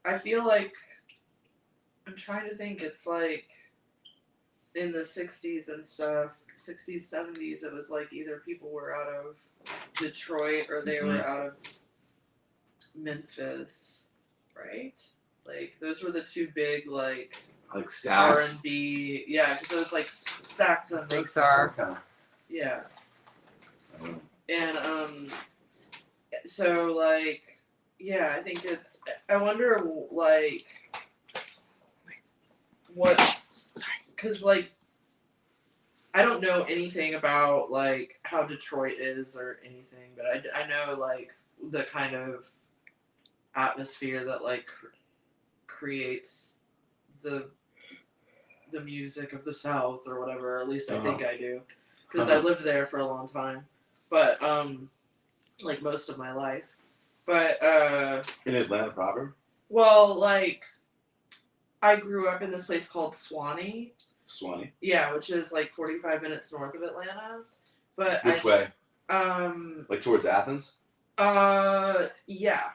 Speaker 2: I feel like I'm trying to think. It's like in the '60s and stuff, '60s, '70s. It was like either people were out of Detroit or they were out of Memphis, right? Like those were the two big like
Speaker 3: Stax.
Speaker 2: R&B. Yeah, because it was like Stax and
Speaker 1: Big Star.
Speaker 2: Yeah. And so like yeah, I think it's I wonder like what's because like I don't know anything about like how Detroit is or anything, but I know like the kind of atmosphere that like creates the music of the South or whatever. At least I think I do because I lived there for a long time, but like most of my life. But
Speaker 3: in Atlanta proper?
Speaker 2: Well, like I grew up in this place called Swanee.
Speaker 3: Swanee?
Speaker 2: Yeah, which is like 45 minutes north of Atlanta. But
Speaker 3: which way?
Speaker 2: Like
Speaker 3: towards Athens?
Speaker 2: Yeah.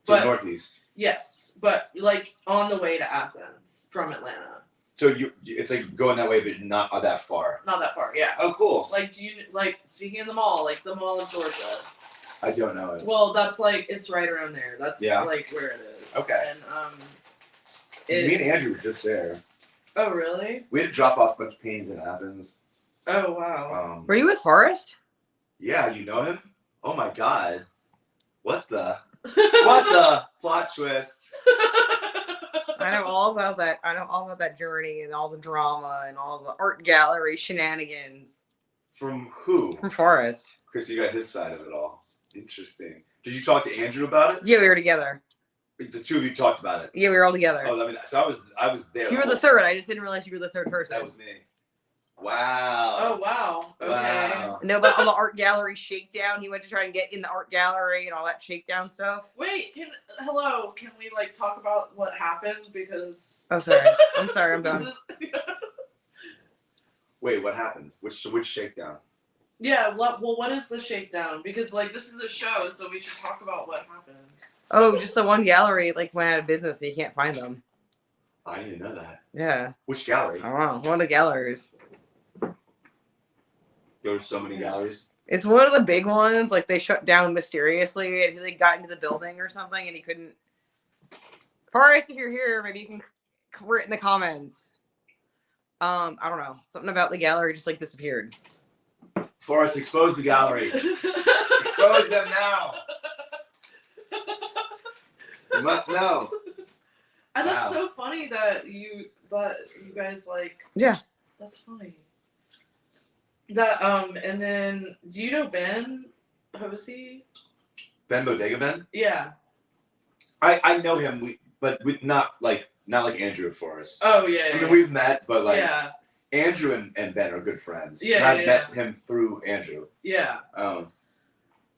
Speaker 3: So northeast.
Speaker 2: Yes, but like on the way to Athens from Atlanta.
Speaker 3: So it's like going that way, but not that far.
Speaker 2: Not that far, yeah.
Speaker 3: Oh, cool.
Speaker 2: Like, do you like speaking of the mall, like the Mall of Georgia?
Speaker 3: I don't know it.
Speaker 2: Well, that's like it's right around there. That's like where it is.
Speaker 3: Okay.
Speaker 2: And
Speaker 3: me and Andrew were just there.
Speaker 2: Oh really?
Speaker 3: We had to drop off a bunch of paintings in Athens.
Speaker 2: Oh wow.
Speaker 1: Were you with Forrest?
Speaker 3: Yeah, you know him? Oh my god. What the plot twist?
Speaker 1: I know all about that. I know all about that journey and all the drama and all the art gallery shenanigans.
Speaker 3: From who?
Speaker 1: From Forrest.
Speaker 3: Chris, you got his side of it all. Interesting. Did you talk to Andrew about it?
Speaker 1: Yeah, we were together.
Speaker 3: The two of you talked about it.
Speaker 1: Yeah, we were all together.
Speaker 3: Oh, I mean, so I was there.
Speaker 1: You were the third. I just didn't realize you were the third person.
Speaker 3: That was me. Wow.
Speaker 2: Oh wow. Okay.
Speaker 3: Wow.
Speaker 1: And all the art gallery shakedown. He went to try and get in the art gallery and all that shakedown stuff.
Speaker 2: Wait, can we like talk about what happened because?
Speaker 1: Oh, sorry. I'm sorry. I'm done.
Speaker 3: Wait, what happened? Which shakedown?
Speaker 2: Yeah. What is the shakedown? Because like this is a show, so we should talk about what happened.
Speaker 1: Oh, just the one gallery like went out of business. So you can't find them.
Speaker 3: I didn't know that.
Speaker 1: Yeah.
Speaker 3: Which gallery?
Speaker 1: I don't know. One of the galleries.
Speaker 3: There's so many galleries.
Speaker 1: It's one of the big ones. Like they shut down mysteriously, and he like got into the building or something, and he couldn't. Forrest, if you're here, maybe you can write in the comments. I don't know. Something about the gallery just like disappeared.
Speaker 3: Forrest, expose the gallery. Expose them now. You must know.
Speaker 2: And that's so funny that you guys like.
Speaker 1: Yeah.
Speaker 2: That's funny. That and then do you know Ben Hosey?
Speaker 3: Ben Bodega Ben?
Speaker 2: Yeah.
Speaker 3: I know him. but not like Andrew and Forrest.
Speaker 2: Oh yeah.
Speaker 3: I mean, we've met, but like Andrew and Ben are good friends.
Speaker 2: Yeah,
Speaker 3: and I've met him through Andrew.
Speaker 2: Yeah.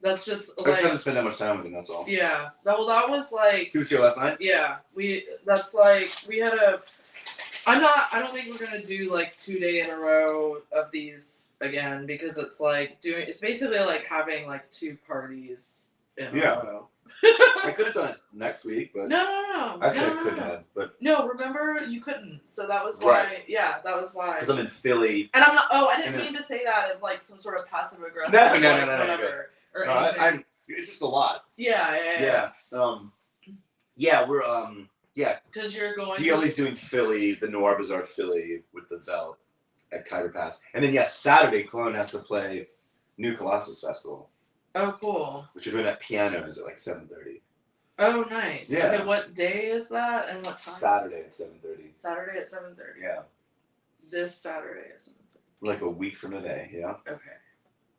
Speaker 2: That's just
Speaker 3: I just haven't spent that much time with him. That's all.
Speaker 2: Yeah. Well, that was like.
Speaker 3: He was here last night.
Speaker 2: Yeah. That's like we had a. I don't think we're gonna do like 2 day in a row of these again because it's like it's basically like having like 2 parties in a row.
Speaker 3: I could have done it next week, but
Speaker 2: no.
Speaker 3: Actually, I could have, but
Speaker 2: no. Remember, you couldn't. So that was why.
Speaker 3: Right.
Speaker 2: Yeah, that was why.
Speaker 3: Because I'm in Philly.
Speaker 2: And I'm not. Oh, I didn't mean to say that as like some sort of passive aggressive.
Speaker 3: No,
Speaker 2: whatever. Or anything.
Speaker 3: It's just a lot.
Speaker 2: Yeah.
Speaker 3: Yeah, we're
Speaker 2: Because you're going.
Speaker 3: DLE's doing Philly, the Noir Bazaar Philly with the Velt at Khyber Pass, and then Saturday Cologne has to play New Colossus Festival.
Speaker 2: Oh, cool.
Speaker 3: Which we're doing at Pianos at like 7:30.
Speaker 2: Oh, nice.
Speaker 3: Yeah.
Speaker 2: Okay, what day is that and what time?
Speaker 3: Saturday at 7:30.
Speaker 2: Saturday at 7:30.
Speaker 3: Yeah.
Speaker 2: This Saturday at 7:30.
Speaker 3: Like a week from today, yeah.
Speaker 2: Okay.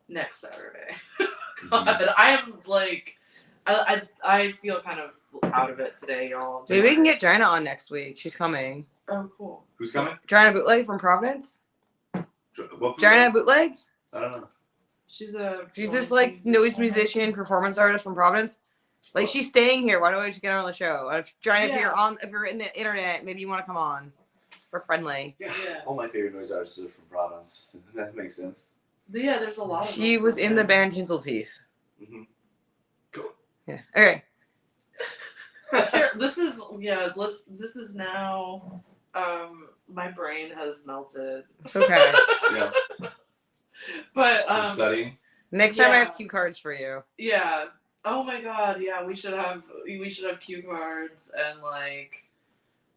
Speaker 2: Next Saturday. God, I am like, I feel kind of out of it today, y'all.
Speaker 1: Maybe we can get Joanna on next week. She's coming.
Speaker 2: Oh, cool.
Speaker 3: Who's coming?
Speaker 1: Joanna Bootleg from Providence.
Speaker 3: What
Speaker 1: Joanna Bootleg.
Speaker 3: I don't know.
Speaker 2: She's
Speaker 1: this like noise musician, performance artist from Providence. Like she's staying here. Why don't we just get her on the show? If you're in the internet, maybe you want to come on. We're friendly.
Speaker 3: Yeah. All my favorite noise artists are from Providence. That makes sense.
Speaker 2: Yeah, there's a lot of
Speaker 1: She was in the band Tinsel Teeth.
Speaker 3: Mm-hmm. Cool.
Speaker 1: Yeah. Okay.
Speaker 2: Here, this is now. My brain has melted.
Speaker 1: It's okay.
Speaker 3: Yeah.
Speaker 2: But
Speaker 3: From studying.
Speaker 1: Next time I have cue cards for you.
Speaker 2: Yeah. Oh my god. Yeah, we should have cue cards and like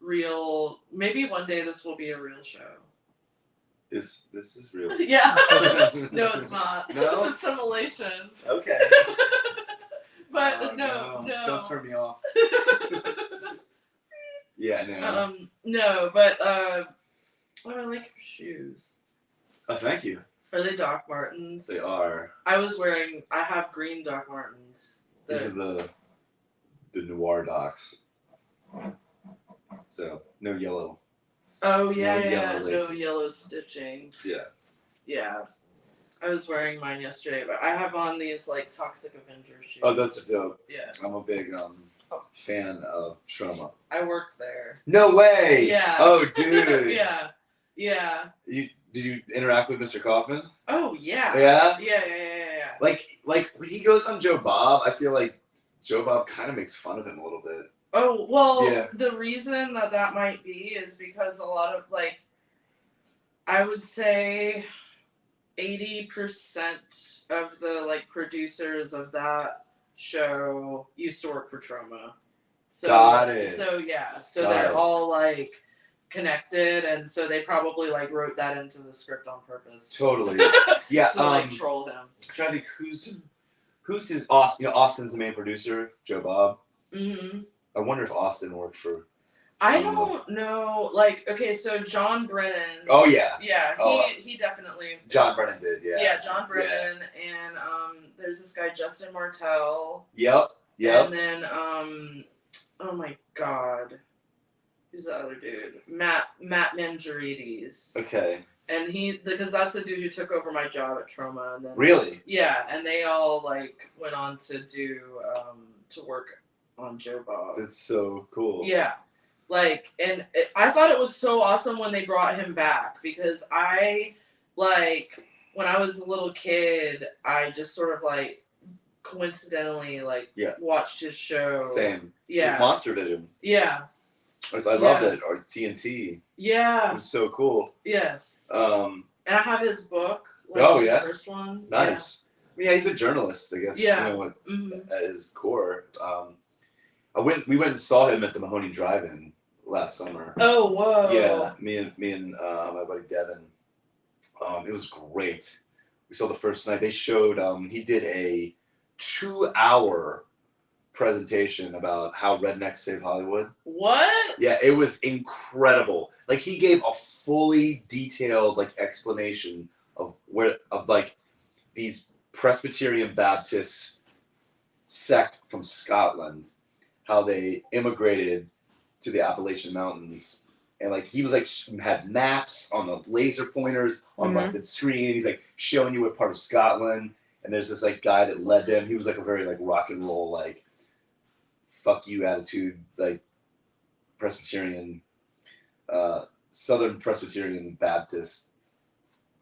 Speaker 2: real. Maybe one day this will be a real show.
Speaker 3: This is real.
Speaker 2: Yeah. No, it's not.
Speaker 3: No?
Speaker 2: It's a simulation.
Speaker 3: Okay.
Speaker 2: But no.
Speaker 3: Don't turn me off. Yeah, no.
Speaker 2: No, but oh, I like your shoes.
Speaker 3: Oh, thank you.
Speaker 2: Are they Doc Martens?
Speaker 3: They are.
Speaker 2: I have green Doc Martens.
Speaker 3: These are the Noir Docs. So no yellow.
Speaker 2: Oh yeah,
Speaker 3: no
Speaker 2: no yellow stitching.
Speaker 3: Yeah.
Speaker 2: Yeah. I was wearing mine yesterday, but I have on these like Toxic Avenger shoes.
Speaker 3: Oh, that's dope.
Speaker 2: Yeah.
Speaker 3: I'm a big fan of Trauma.
Speaker 2: I worked there.
Speaker 3: No way.
Speaker 2: Yeah.
Speaker 3: Oh, dude.
Speaker 2: Yeah. Yeah.
Speaker 3: Did you interact with Mr. Kaufman?
Speaker 2: Oh yeah.
Speaker 3: Yeah.
Speaker 2: Yeah.
Speaker 3: Like when he goes on Joe Bob, I feel like Joe Bob kind of makes fun of him a little bit.
Speaker 2: Oh well,
Speaker 3: yeah.
Speaker 2: The reason that might be is because a lot of like, I would say, 80% of the like producers of that show used to work for Trauma. So,
Speaker 3: Got it.
Speaker 2: So yeah, so they're all like connected, and so they probably like wrote that into the script on purpose.
Speaker 3: Totally. Yeah.
Speaker 2: To like troll him.
Speaker 3: I'm trying to think who's his Austin. Austin's the main producer, Joe Bob.
Speaker 2: Mm-hmm.
Speaker 3: I wonder if Austin worked for.
Speaker 2: I don't know. Like, okay, so John Brennan.
Speaker 3: Oh yeah.
Speaker 2: Yeah, he definitely.
Speaker 3: John Brennan did, yeah.
Speaker 2: Yeah, John Brennan, and there's this guy Justin Martell.
Speaker 3: Yep.
Speaker 2: And then oh my god, who's the other dude? Matt Mangiarides.
Speaker 3: Okay.
Speaker 2: And because that's the dude who took over my job at Trauma, and then.
Speaker 3: Really?
Speaker 2: Yeah, and they all like went on to do to work on Joe Bob.
Speaker 3: That's so cool.
Speaker 2: Yeah. Like, and I thought it was so awesome when they brought him back, because I, like, when I was a little kid, I just sort of, like, coincidentally, like, watched his show.
Speaker 3: Same.
Speaker 2: Yeah.
Speaker 3: Monster Vision.
Speaker 2: Yeah.
Speaker 3: I loved it. Or TNT.
Speaker 2: Yeah.
Speaker 3: It was so cool.
Speaker 2: Yes. And I have his book. Like,
Speaker 3: oh,
Speaker 2: his
Speaker 3: yeah?
Speaker 2: first one.
Speaker 3: Nice. Yeah, he's a journalist, I guess.
Speaker 2: Yeah.
Speaker 3: You know, at his core. We went and saw him at the Mahoney Drive-In last summer.
Speaker 2: Oh, whoa.
Speaker 3: Yeah, me and my buddy Devin. It was great. We saw the first night. They showed, he did a 2-hour presentation about how rednecks save Hollywood.
Speaker 2: What?
Speaker 3: Yeah, it was incredible. Like, he gave a fully detailed, like, explanation of like, these Presbyterian Baptist sect from Scotland, how they immigrated to the Appalachian Mountains, and like he was like had maps on the laser pointers on like the screen. And he's like showing you what part of Scotland. And there's this like guy that led them. He was like a very like rock and roll like fuck you attitude like Presbyterian, Southern Presbyterian Baptist.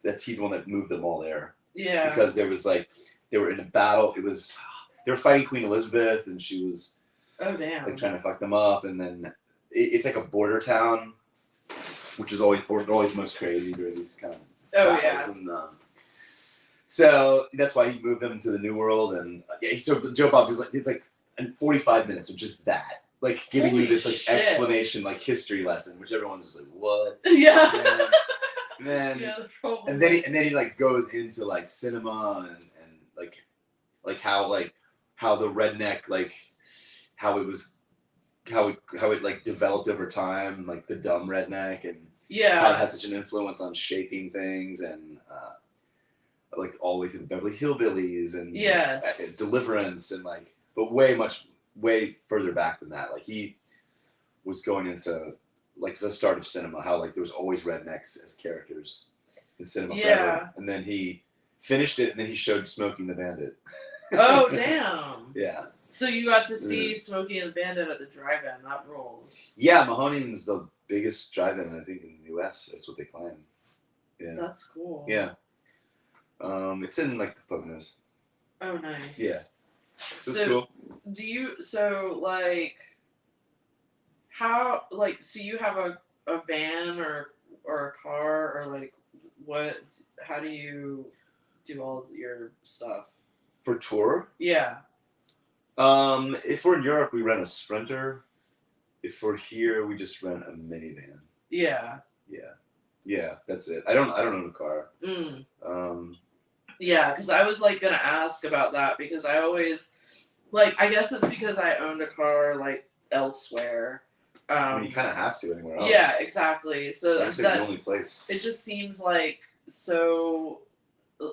Speaker 3: He's the one that moved them all there.
Speaker 2: Yeah.
Speaker 3: Because there was like they were in a battle. They were fighting Queen Elizabeth, and she was like trying to fuck them up. And then it's like a border town, which is always the most crazy during these kind of battles. And, so that's why he moved them to the New World. And so Joe Bob is like it's like in 45 minutes of just that, like giving you this like explanation, like history lesson, which everyone's just like, what?
Speaker 2: Yeah.
Speaker 3: And then he like goes into like cinema and like how the redneck like how it like developed over time, like the dumb redneck, and how it had such an influence on shaping things, and like all the way through the Beverly Hillbillies and Deliverance, and like but way further back than that. Like he was going into like the start of cinema, how like there was always rednecks as characters in cinema forever. And then he finished it, and then he showed Smokey and the Bandit.
Speaker 2: Oh damn!
Speaker 3: Yeah.
Speaker 2: So you got to see Smokey and the Bandit at the drive-in. That rules.
Speaker 3: Yeah, Mahoney's the biggest drive-in I think in the U.S. That's what they claim. Yeah.
Speaker 2: That's cool.
Speaker 3: Yeah. It's in like the Poconos.
Speaker 2: Oh, nice.
Speaker 3: Yeah. So it's cool.
Speaker 2: So you have a van or a car, or like how do you do all of your stuff?
Speaker 3: For tour?
Speaker 2: Yeah.
Speaker 3: If we're in Europe, we rent a Sprinter. If we're here, we just rent a minivan.
Speaker 2: Yeah.
Speaker 3: Yeah, that's it. I don't own a car.
Speaker 2: Yeah, because I was like gonna ask about that, because I always I guess it's because I owned a car like elsewhere.
Speaker 3: I mean, you kind of have to anywhere else.
Speaker 2: Yeah, exactly. So
Speaker 3: that's like the only place.
Speaker 2: It just seems like so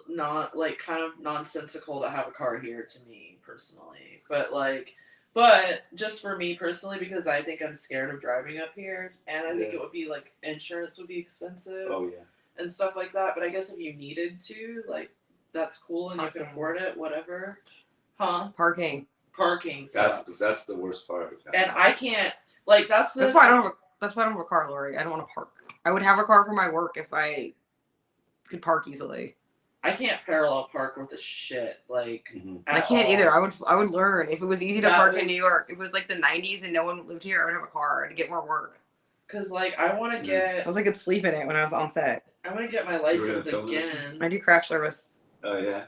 Speaker 2: not like kind of nonsensical to have a car here to me personally, but just for me personally, because I think I'm scared of driving up here, and I think it would be like insurance would be expensive.
Speaker 3: Oh yeah.
Speaker 2: And stuff like that. But I guess if you needed to, like, that's cool and you can afford it, whatever. Huh?
Speaker 1: Parking
Speaker 2: sucks.
Speaker 3: That's the worst part.
Speaker 2: And I can't like that's
Speaker 1: why I don't have a car, Lori. I don't want to park. I would have a car for my work if I could park easily.
Speaker 2: I can't parallel park with the shit. Like
Speaker 1: I can't either. I would learn. If it was easy to park in New York, if it was like the 90s and no one lived here, I would have a car to get more work.
Speaker 2: Cause like I want to get.
Speaker 1: I was like, could sleep in it when I was on set.
Speaker 2: I want to get my license again.
Speaker 1: I do craft service.
Speaker 3: Oh yeah.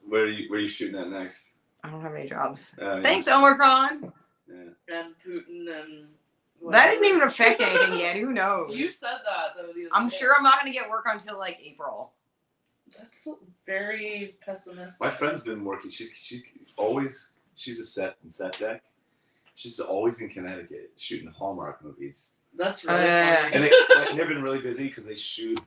Speaker 3: Where are you shooting at next?
Speaker 1: I don't have any jobs.
Speaker 3: Yeah.
Speaker 1: Thanks, Omicron.
Speaker 2: Yeah. And Putin and. Whatever.
Speaker 1: That didn't even affect anything yet. Who knows?
Speaker 2: You said that though.
Speaker 1: I'm sure I'm not going to get work until like April.
Speaker 2: That's very pessimistic.
Speaker 3: My friend's been working. She's a set deck. She's always in Connecticut shooting Hallmark movies.
Speaker 2: That's really funny.
Speaker 3: And they've been really busy because they shoot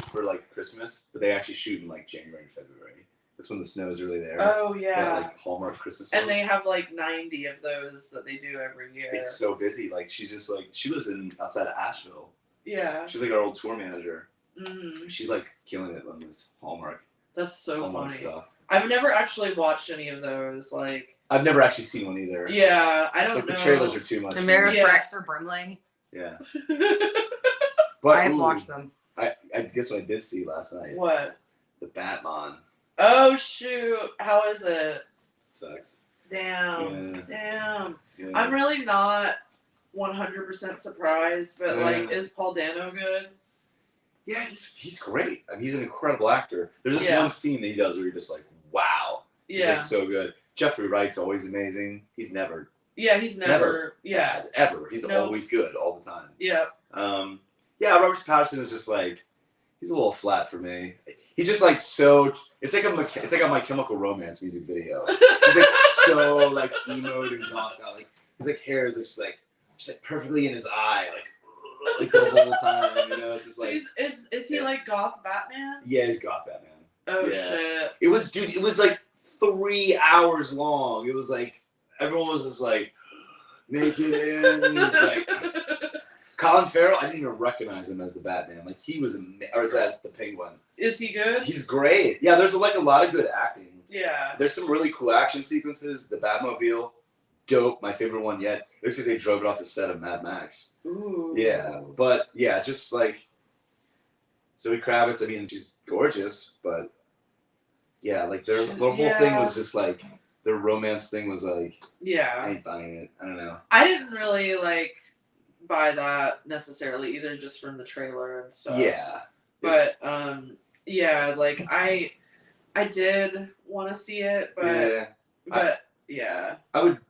Speaker 3: for like Christmas, but they actually shoot in like January and February. That's when the snow is really there.
Speaker 2: Oh yeah.
Speaker 3: Like Hallmark Christmas.
Speaker 2: And they have like 90 of those that they do every year.
Speaker 3: It's so busy. Like she's just like she lives outside of Asheville.
Speaker 2: Yeah.
Speaker 3: She's like our old tour manager.
Speaker 2: Mm-hmm.
Speaker 3: She's like killing it on this Hallmark.
Speaker 2: That's so
Speaker 3: Hallmark
Speaker 2: funny.
Speaker 3: Stuff.
Speaker 2: I've never actually watched any of those. Like.
Speaker 3: I've never actually seen one either.
Speaker 2: Yeah, I don't know.
Speaker 3: The trailers are too much.
Speaker 1: The Meredith Baxter Brimley.
Speaker 3: Yeah. But
Speaker 1: I have watched them.
Speaker 3: I guess what I did see last night.
Speaker 2: What?
Speaker 3: The Batman.
Speaker 2: Oh shoot! How is it?
Speaker 3: Sucks.
Speaker 2: Damn.
Speaker 3: Yeah.
Speaker 2: Damn.
Speaker 3: Yeah.
Speaker 2: I'm really not 100% surprised, but like, is Paul Dano good?
Speaker 3: Yeah, he's great. I mean, he's an incredible actor. There's this one scene that he does where you're just like, wow. He's like so good. Jeffrey Wright's always amazing. He's never.
Speaker 2: Yeah, he's never
Speaker 3: bad, ever. He's always good all the time.
Speaker 2: Yeah.
Speaker 3: Robert Pattinson is just like, he's a little flat for me. He's just like so. It's like a My Chemical Romance music video. He's like so like emo and goth. Like his like hair is just like perfectly in his eye, like the whole time. You know, it's just like.
Speaker 2: Is he like goth Batman?
Speaker 3: Yeah, he's goth Batman.
Speaker 2: Oh shit!
Speaker 3: It was like 3 hours long. It was like everyone was just like, make it in. Like, Colin Farrell, I didn't even recognize him as the Batman. Like, he was or as the Penguin.
Speaker 2: Is he good?
Speaker 3: He's great. Yeah, there's like a lot of good acting.
Speaker 2: Yeah.
Speaker 3: There's some really cool action sequences. The Batmobile, dope. My favorite one yet. Looks like they drove it off the set of Mad Max.
Speaker 2: Ooh.
Speaker 3: Yeah, but yeah, just like Zoe Kravitz. I mean, she's gorgeous, but yeah, like their whole thing was just like their romance thing was like. Yeah. I ain't buying it. I don't know.
Speaker 2: I didn't really like buy that necessarily either, just from the trailer and stuff.
Speaker 3: Yeah.
Speaker 2: But yeah, like I did want to see it, but yeah.
Speaker 3: I would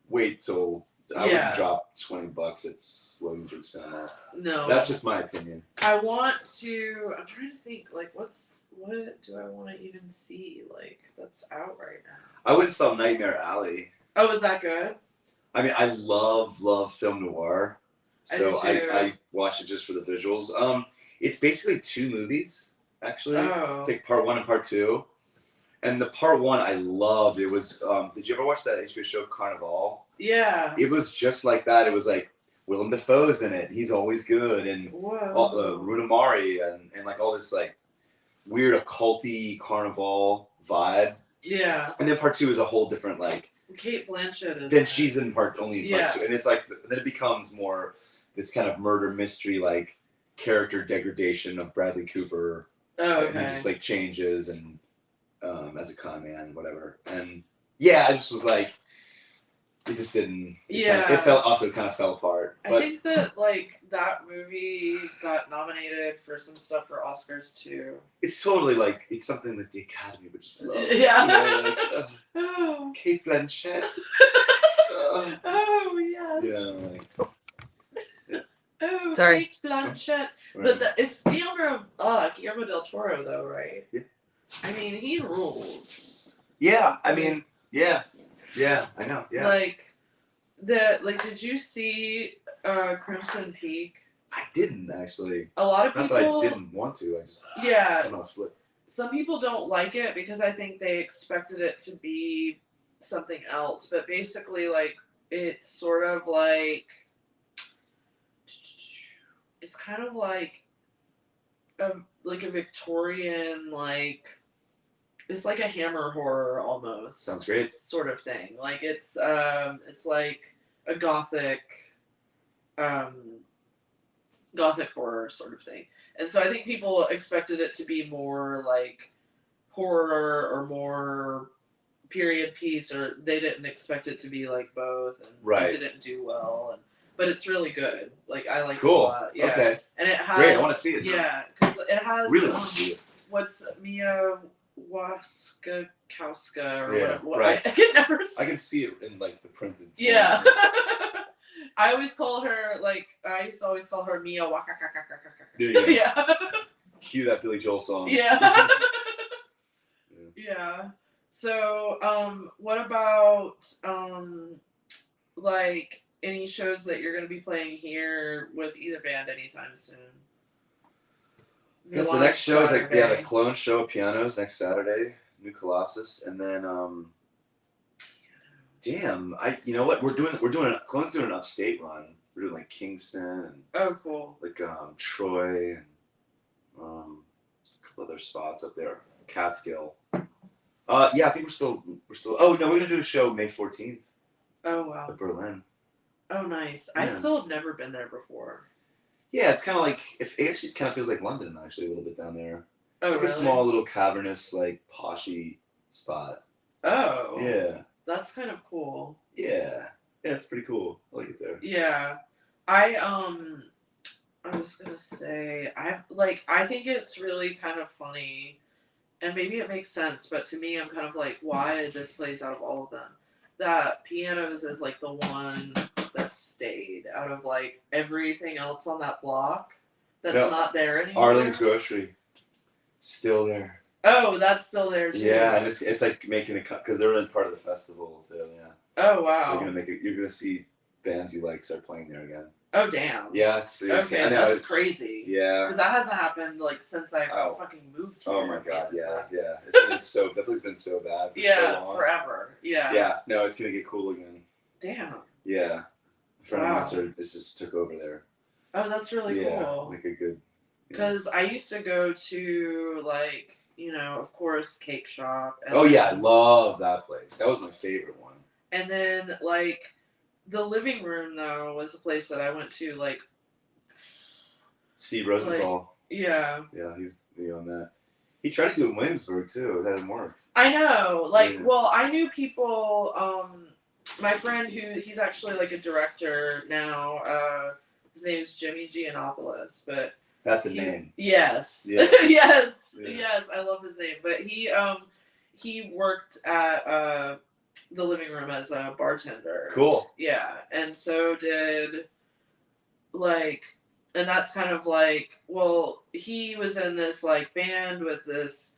Speaker 3: wait till I wouldn't drop $20 at Williamsburg Cinema.
Speaker 2: No.
Speaker 3: That's just my opinion.
Speaker 2: I'm trying to think, like, what do I want to even see, like, that's out right now?
Speaker 3: I went and saw Nightmare Alley.
Speaker 2: Oh, was that good?
Speaker 3: I mean, I love film noir. So I watched it just for the visuals. It's basically 2 movies, actually.
Speaker 2: Oh.
Speaker 3: It's like part 1 and part 2. And the part 1 I loved. It was did you ever watch that HBO show Carnival?
Speaker 2: Yeah.
Speaker 3: It was just like that. It was like Willem Dafoe's in it. He's always good, and Runa Mari and like all this like weird occulty Carnival vibe.
Speaker 2: Yeah.
Speaker 3: And then part 2 is a whole different like.
Speaker 2: Kate Blanchett is.
Speaker 3: Then she's in part 2, and it's like then it becomes more this kind of murder mystery like character degradation of Bradley Cooper.
Speaker 2: Oh, okay.
Speaker 3: And he just like changes and as a con man, whatever. And yeah, I just was like, it just didn't. It also kind of fell apart. But,
Speaker 2: I think that like that movie got nominated for some stuff for Oscars too.
Speaker 3: It's totally like it's something that the Academy would just love.
Speaker 2: Yeah.
Speaker 3: You know, like, Kate Blanchett.
Speaker 2: Oh yes.
Speaker 3: Yeah. Like,
Speaker 2: oh,
Speaker 1: Sorry.
Speaker 2: Kate Blanchett.
Speaker 3: Right.
Speaker 2: But it's Guillermo del Toro though, right?
Speaker 3: Yeah.
Speaker 2: I mean, he rules.
Speaker 3: Yeah. I mean, yeah. Yeah. I know. Yeah.
Speaker 2: Did you see Crimson Peak?
Speaker 3: I didn't actually.
Speaker 2: A lot of people.
Speaker 3: Not that I didn't want to. I just somehow slipped.
Speaker 2: Some people don't like it because I think they expected it to be something else. But basically, like, it's sort of like it's kind of like a Victorian, like, it's like a Hammer horror almost.
Speaker 3: Sounds great.
Speaker 2: Sort of thing. Like it's like a gothic horror sort of thing. And so I think people expected it to be more like horror or more period piece, or they didn't expect it to be like both, and it didn't do well. But it's really good. Like, I like it a lot. Yeah. Okay. And it has.
Speaker 3: Great, I want to see it.
Speaker 2: Yeah, because it has.
Speaker 3: Really want to see it.
Speaker 2: What's Mia Wasikowska or
Speaker 3: yeah,
Speaker 2: whatever?
Speaker 3: Right.
Speaker 2: I can never.
Speaker 3: I can see it in like the printed.
Speaker 2: Yeah. I always call her I used to always call her Mia Wasikowska. Yeah.
Speaker 3: Cue that Billy Joel song.
Speaker 2: Yeah. Yeah. So, what about like any shows that you're going to be playing here with either band anytime soon?
Speaker 3: Yes, the next show is like the Clone Show of Pianos next Saturday, New Colossus, and then you know what Clone's doing an upstate run. We're doing like Kingston and
Speaker 2: cool.
Speaker 3: Like Troy and a couple other spots up there, Catskill. Yeah, I think we're still. Oh no, we're gonna do a show May 14th.
Speaker 2: Oh wow.
Speaker 3: At Berlin.
Speaker 2: Oh nice.
Speaker 3: Yeah.
Speaker 2: I still have never been there before.
Speaker 3: Yeah, it's kind of like it kind of feels like London actually a little bit down there.
Speaker 2: Oh,
Speaker 3: it's like
Speaker 2: really?
Speaker 3: A small little cavernous like poshy spot.
Speaker 2: Oh.
Speaker 3: Yeah.
Speaker 2: That's kind of cool.
Speaker 3: Yeah. Yeah, it's pretty cool. I like it there.
Speaker 2: Yeah. I was gonna say I think it's really kind of funny, and maybe it makes sense, but to me I'm kind of like, why did this place out of all of them? That Pianos is like the one that stayed out of like everything else on that block that's not there anymore.
Speaker 3: Arlene's Grocery, still there.
Speaker 2: Oh, that's still there too.
Speaker 3: Yeah, and it's like making it because they're in part of the festival, so yeah.
Speaker 2: Oh wow.
Speaker 3: You're gonna see bands you like start playing there again.
Speaker 2: Oh damn.
Speaker 3: Yeah, it's seriously.
Speaker 2: Okay, that's crazy.
Speaker 3: Yeah.
Speaker 2: Because that hasn't happened like since I fucking moved here.
Speaker 3: Oh my god,
Speaker 2: basically.
Speaker 3: yeah. It's been that place been so bad for so long.
Speaker 2: Forever. Yeah.
Speaker 3: Yeah, no, it's gonna get cool again.
Speaker 2: Damn.
Speaker 3: Yeah. A friend of mine started, just took over there.
Speaker 2: Oh, that's really cool.
Speaker 3: Like a good.
Speaker 2: Because I used to go to, like, you know, of course, Cake Shop.
Speaker 3: And I love that place. That was my favorite one.
Speaker 2: And then, like, the living room, though, was a place that I went to, like...
Speaker 3: Steve Rosenthal.
Speaker 2: Like, yeah.
Speaker 3: Yeah, he was on that. He tried to do it in Williamsburg, too. That didn't work.
Speaker 2: I know. Like, well, I knew people... my friend he's actually, like, a director now. His name's Jimmy Giannopoulos, but...
Speaker 3: That's a name.
Speaker 2: Yes.
Speaker 3: Yeah.
Speaker 2: Yes. I love his name. But he worked at the living room as a bartender.
Speaker 3: Cool.
Speaker 2: Yeah. And so did, like, and that's kind of like, well, he was in this, like, band with this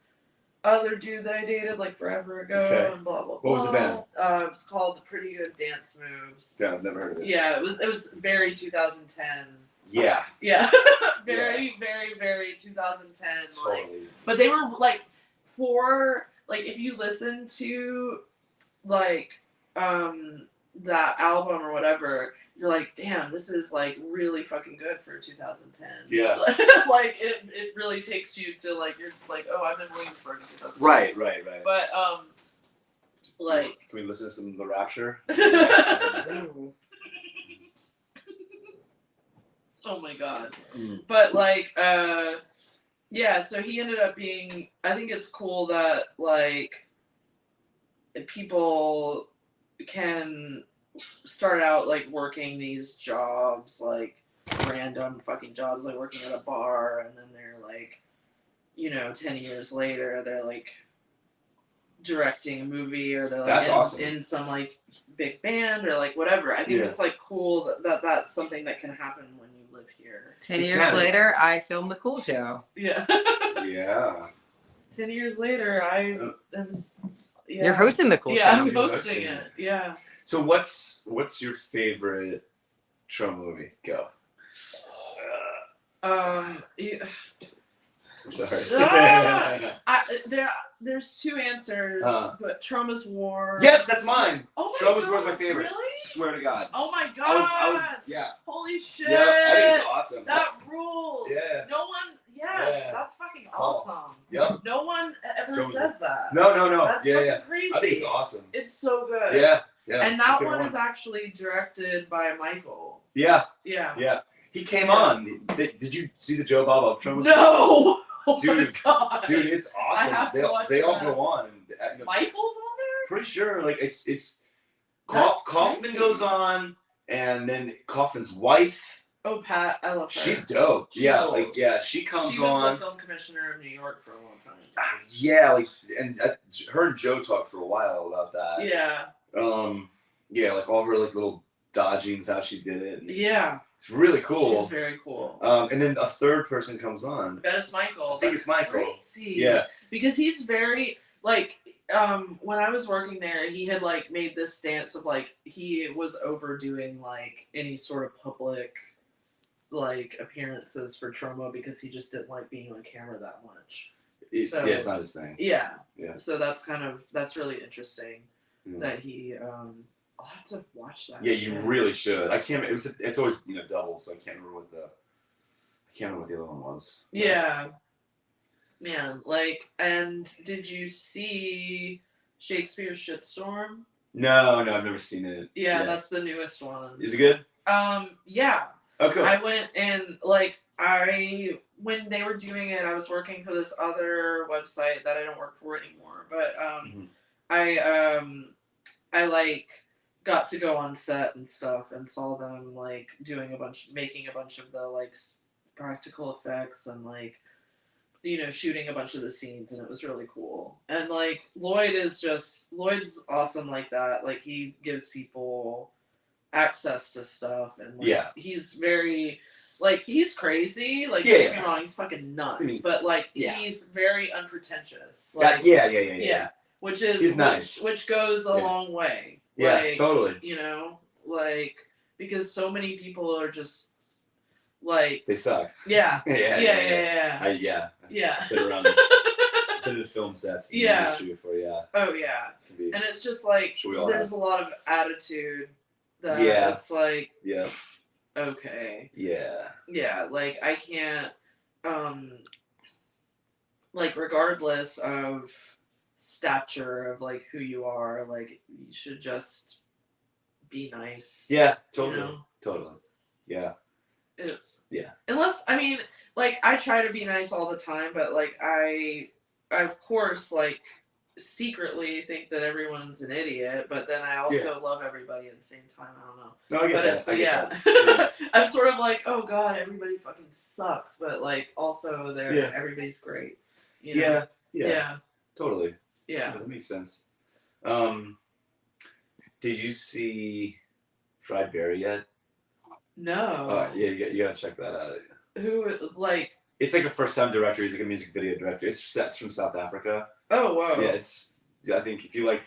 Speaker 2: other dude that I dated, like, forever ago, and blah, blah, blah.
Speaker 3: What was the band?
Speaker 2: It was called The Pretty Good Dance Moves.
Speaker 3: Yeah, I've never heard of it.
Speaker 2: Yeah, it was very 2010.
Speaker 3: Yeah.
Speaker 2: Yeah. Very, very 2010.
Speaker 3: Totally.
Speaker 2: Like, but they were, like, if you listen to, like, that album or whatever, you're like, damn, this is, like, really fucking good for 2010.
Speaker 3: Yeah.
Speaker 2: Like, it really takes you to, like, you're just like, oh, I'm in Williamsburg in 2010.
Speaker 3: Right.
Speaker 2: But, like...
Speaker 3: Can we listen to some of The Rapture?
Speaker 2: Oh my god. But, like, yeah, so he ended up being, I think it's cool that, like, people can start out, like, working these jobs, like, random fucking jobs, like working at a bar, and then they're, like, you know, 10 years later, they're, like, directing a movie, or they're, like, in some, like, big band, or, like, whatever. I think it's, like, cool that that's something that can happen when you live here.
Speaker 1: 10 years later, I filmed the Kuul show.
Speaker 2: Yeah.
Speaker 3: Yeah.
Speaker 2: 10 years later,
Speaker 1: You're hosting the Kuul show.
Speaker 2: Yeah, I'm hosting it. Yeah.
Speaker 3: So what's your favorite Trump movie? Go. Sorry.
Speaker 2: There's two answers, but Trauma's War.
Speaker 3: Yes, that's mine.
Speaker 2: Oh my
Speaker 3: Trauma's
Speaker 2: god.
Speaker 3: War is my favorite.
Speaker 2: Really?
Speaker 3: Swear to God.
Speaker 2: Oh my god.
Speaker 3: I was yeah.
Speaker 2: Holy shit.
Speaker 3: Yeah, I think it's awesome.
Speaker 2: That rules.
Speaker 3: Yeah.
Speaker 2: No one. Yes, that's fucking awesome.
Speaker 3: Yep.
Speaker 2: No one ever says that.
Speaker 3: No.
Speaker 2: That's fucking crazy.
Speaker 3: I think it's awesome.
Speaker 2: It's so good.
Speaker 3: Yeah.
Speaker 2: And that one is actually directed by Michael.
Speaker 3: Yeah.
Speaker 2: Yeah.
Speaker 3: He came on. Did you see the Joe Bob of Trump?
Speaker 2: No. Oh
Speaker 3: dude,
Speaker 2: my god.
Speaker 3: Dude, it's awesome.
Speaker 2: I have to watch
Speaker 3: they all
Speaker 2: that.
Speaker 3: go on. And,
Speaker 2: Michael's on there?
Speaker 3: Pretty sure. Like it's Kaufman goes on, and then Kaufman's wife.
Speaker 2: Oh, Pat, I love her.
Speaker 3: She's dope. She comes on.
Speaker 2: She was the film commissioner of New York for a long time.
Speaker 3: Yeah, like, and her and Joe talked for a while about that.
Speaker 2: Yeah.
Speaker 3: Yeah, like all her like little dodgings, how she did it.
Speaker 2: Yeah.
Speaker 3: It's really cool.
Speaker 2: She's very cool.
Speaker 3: And then a third person comes on.
Speaker 2: Bet it's Michael.
Speaker 3: I think it's Michael.
Speaker 2: Crazy.
Speaker 3: Yeah.
Speaker 2: Because he's very, like, when I was working there, he had, like, made this stance of, like, he was overdoing, like, any sort of public, like, appearances for Trauma because he just didn't like being on camera that much.
Speaker 3: It's not his thing.
Speaker 2: Yeah.
Speaker 3: Yeah.
Speaker 2: So that's really interesting that he, I'll have to watch that.
Speaker 3: Yeah, you really should. I can't. It's always double, so I can't remember what the other one was.
Speaker 2: Yeah. Man, like, and did you see Shakespeare's Shitstorm?
Speaker 3: No, I've never seen it.
Speaker 2: Yeah, that's the newest one.
Speaker 3: Is it good?
Speaker 2: Yeah.
Speaker 3: Oh, cool.
Speaker 2: I went and when they were doing it, I was working for this other website that I don't work for anymore. But I like got to go on set and stuff and saw them like making a bunch of the like practical effects and like shooting a bunch of the scenes, and it was really cool. And like Lloyd's awesome like that. Like he gives people access to stuff, and like, he's very like he's crazy. Like don't get me wrong, he's fucking nuts. But like he's very unpretentious. Like yeah. Which is
Speaker 3: he's nice.
Speaker 2: Which goes a long way.
Speaker 3: Yeah,
Speaker 2: like,
Speaker 3: totally.
Speaker 2: Like because so many people are just like
Speaker 3: they suck.
Speaker 2: Yeah.
Speaker 3: Yeah. Been around the film sets in the industry before,
Speaker 2: Oh yeah. And it's just like there's a lot of attitude that it's like, okay.
Speaker 3: Yeah.
Speaker 2: Yeah, like I can't, like regardless of stature of like who you are, like you should just be nice.
Speaker 3: Yeah, totally.
Speaker 2: You know?
Speaker 3: Totally. Yeah. Yeah.
Speaker 2: Unless, I mean, like I try to be nice all the time, but like I of course like secretly think that everyone's an idiot, but then I also love everybody at the same time. I don't know.
Speaker 3: No, I get that.
Speaker 2: It's, yeah. I'm sort of like, oh god, everybody fucking sucks, but like also everybody's great. You know?
Speaker 3: Yeah. Totally.
Speaker 2: Yeah.
Speaker 3: That makes sense. Did you see Fried Berry yet?
Speaker 2: No.
Speaker 3: Yeah, you gotta check that out.
Speaker 2: Who, like...
Speaker 3: It's like a first-time director. He's like a music video director. It's from South Africa.
Speaker 2: Oh, wow.
Speaker 3: Yeah, I think if you like...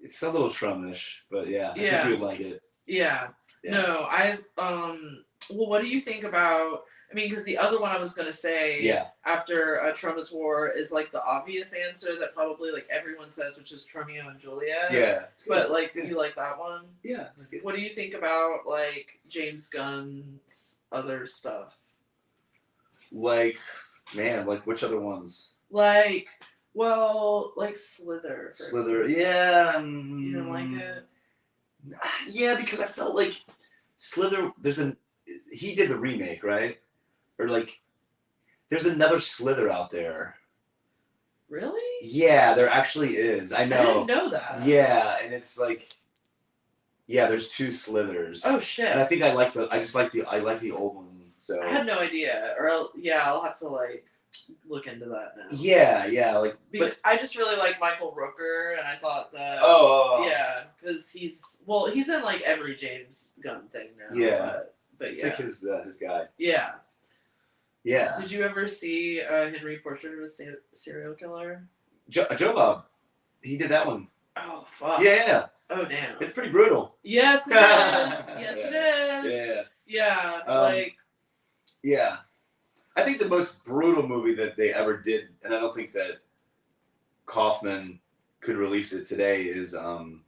Speaker 3: It's a little Trummish, but I think you would like it.
Speaker 2: Yeah. No, I've... Well, what do you think about... I mean, because the other one I was going to say after Trumma's War is like the obvious answer that probably like everyone says, which is Romeo and Juliet.
Speaker 3: Yeah.
Speaker 2: But like, you like that one?
Speaker 3: Yeah.
Speaker 2: What do you think about like James Gunn's other stuff?
Speaker 3: Like, man, like which other ones?
Speaker 2: Like, well, like Slither.
Speaker 3: Slither, yeah.
Speaker 2: You don't like it?
Speaker 3: Yeah, because I felt like Slither. He did the remake, right? Or like, there's another Slither out there.
Speaker 2: Really?
Speaker 3: Yeah, there actually is. I know.
Speaker 2: I didn't know that.
Speaker 3: Yeah, and it's like, there's two Slithers.
Speaker 2: Oh shit!
Speaker 3: And I think I like the old one. So
Speaker 2: I had no idea, or I'll have to like look into that now.
Speaker 3: Yeah, like.
Speaker 2: Because I just really like Michael Rooker, and I thought that. Yeah, because he's in like every James Gunn thing now.
Speaker 3: Yeah.
Speaker 2: But
Speaker 3: it's like his guy.
Speaker 2: Yeah.
Speaker 3: Yeah.
Speaker 2: Did you ever see Henry Portrait of a Serial Killer?
Speaker 3: Joe Bob, he did that one.
Speaker 2: Oh fuck.
Speaker 3: Yeah.
Speaker 2: Oh damn.
Speaker 3: It's pretty brutal.
Speaker 2: Yes, it is. Yes, it is. Yeah. Like.
Speaker 3: Yeah, I think the most brutal movie that they ever did, and I don't think that Kaufman could release it today, is oh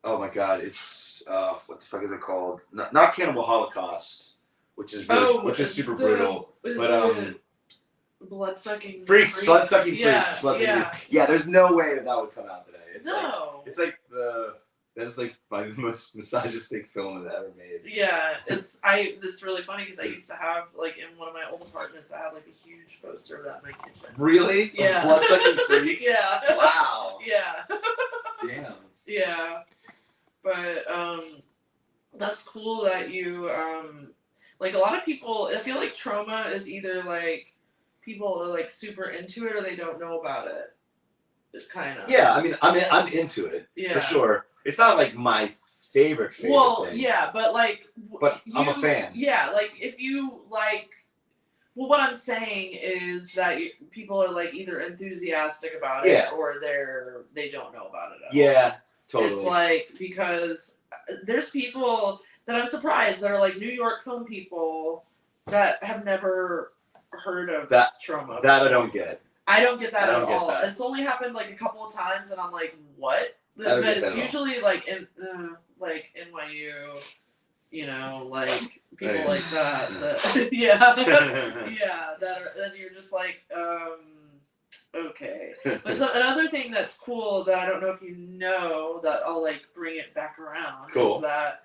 Speaker 3: my god, it's what the fuck is it called? Not Cannibal Holocaust, which is super brutal, but
Speaker 2: Bloodsucking
Speaker 3: Freaks. Bloodsucking Freaks. Yeah, there's no way that would come out today. It's like that's like probably the most misogynistic film I've ever made.
Speaker 2: Yeah, it's really funny because I used to have like in one of my old apartments I had like a huge poster of that in my kitchen.
Speaker 3: Really?
Speaker 2: Yeah.
Speaker 3: Bloodsucking Freaks?
Speaker 2: Yeah.
Speaker 3: Wow.
Speaker 2: Yeah.
Speaker 3: Damn.
Speaker 2: Yeah. But that's cool that you like a lot of people I feel like trauma is either like people are like super into it or they don't know about it. Kind of.
Speaker 3: Yeah, I mean I'm into it for sure. It's not like my favorite thing.
Speaker 2: Yeah, but like...
Speaker 3: But I'm a fan.
Speaker 2: Yeah, like, if you, like... Well, what I'm saying is that people are, like, either enthusiastic about it or they don't know about it at all.
Speaker 3: Yeah, totally.
Speaker 2: It's, like, because there's people that I'm surprised that are, like, New York film people that have never heard of trauma.
Speaker 3: That I don't get.
Speaker 2: I don't get that at all. It's only happened, like, a couple of times, and I'm like, what? But it's usually like in like NYU, you know, like people like that. Then you're just like, okay. But another thing that's cool that I don't know if you know that I'll like bring it back around is that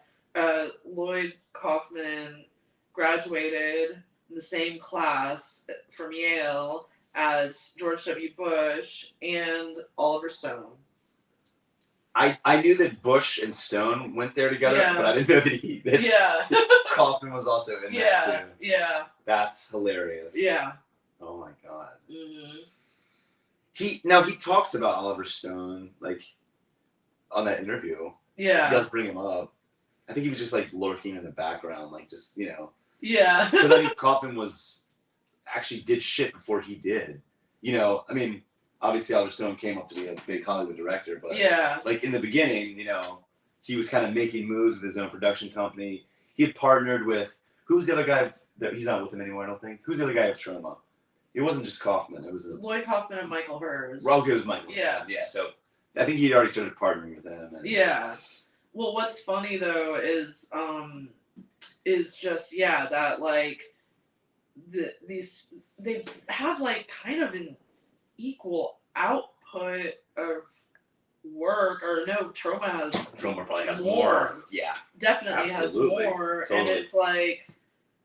Speaker 2: Lloyd Kaufman graduated in the same class from Yale as George W. Bush and Oliver Stone.
Speaker 3: I knew that Bush and Stone went there together, but I didn't know that Kaufman was also in that too. Yeah. That's hilarious.
Speaker 2: Yeah.
Speaker 3: Oh my god.
Speaker 2: Mm-hmm.
Speaker 3: He talks about Oliver Stone like on that interview.
Speaker 2: Yeah.
Speaker 3: He does bring him up. I think he was just like lurking in the background, like just
Speaker 2: Yeah.
Speaker 3: Because I think Kaufman actually did shit before he did. I mean. Obviously, Oliver Stone came up to be a big Hollywood director, but like in the beginning, he was kind of making moves with his own production company. He had partnered with who's the other guy that he's not with him anymore? I don't think. Who's the other guy of Troma? It wasn't just Kaufman. It was
Speaker 2: Lloyd Kaufman and Michael Hers.
Speaker 3: It was Michael. Yeah. So I think he'd already started partnering with them.
Speaker 2: Well, what's funny though is just that like these they have like kind of an equal output of work, or no,
Speaker 3: Troma probably has
Speaker 2: more.
Speaker 3: Yeah,
Speaker 2: definitely
Speaker 3: absolutely.
Speaker 2: has more,
Speaker 3: Totally.
Speaker 2: and it's like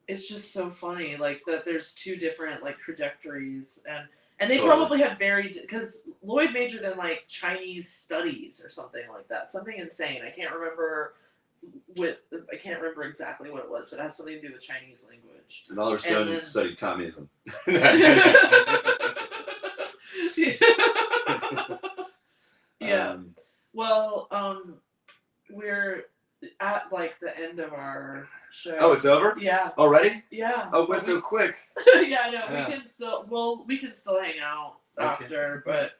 Speaker 2: it's just so funny like that there's two different like trajectories, and they probably have because Lloyd majored in like Chinese studies or something like that, something insane. I can't remember exactly what it was, but it has something to do with Chinese language.
Speaker 3: Another student studied communism.
Speaker 2: Yeah. Well, we're at like the end of our show.
Speaker 3: Oh, it's over?
Speaker 2: Yeah.
Speaker 3: Already?
Speaker 2: Yeah.
Speaker 3: Oh, it went so quick.
Speaker 2: Yeah, I know.
Speaker 3: Yeah.
Speaker 2: We can still hang out after, but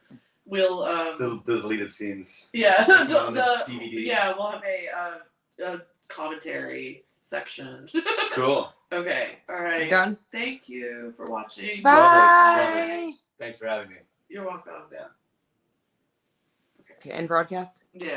Speaker 2: we'll
Speaker 3: the deleted scenes.
Speaker 2: Yeah.
Speaker 3: On the DVD.
Speaker 2: Yeah, we'll have a commentary section.
Speaker 3: Cool.
Speaker 2: Okay. All right.
Speaker 1: You're done.
Speaker 2: Thank you for watching.
Speaker 1: Bye.
Speaker 3: Lovely. Thanks for having me.
Speaker 2: You're welcome.
Speaker 3: Yeah.
Speaker 1: Okay, end broadcast.
Speaker 2: Yeah.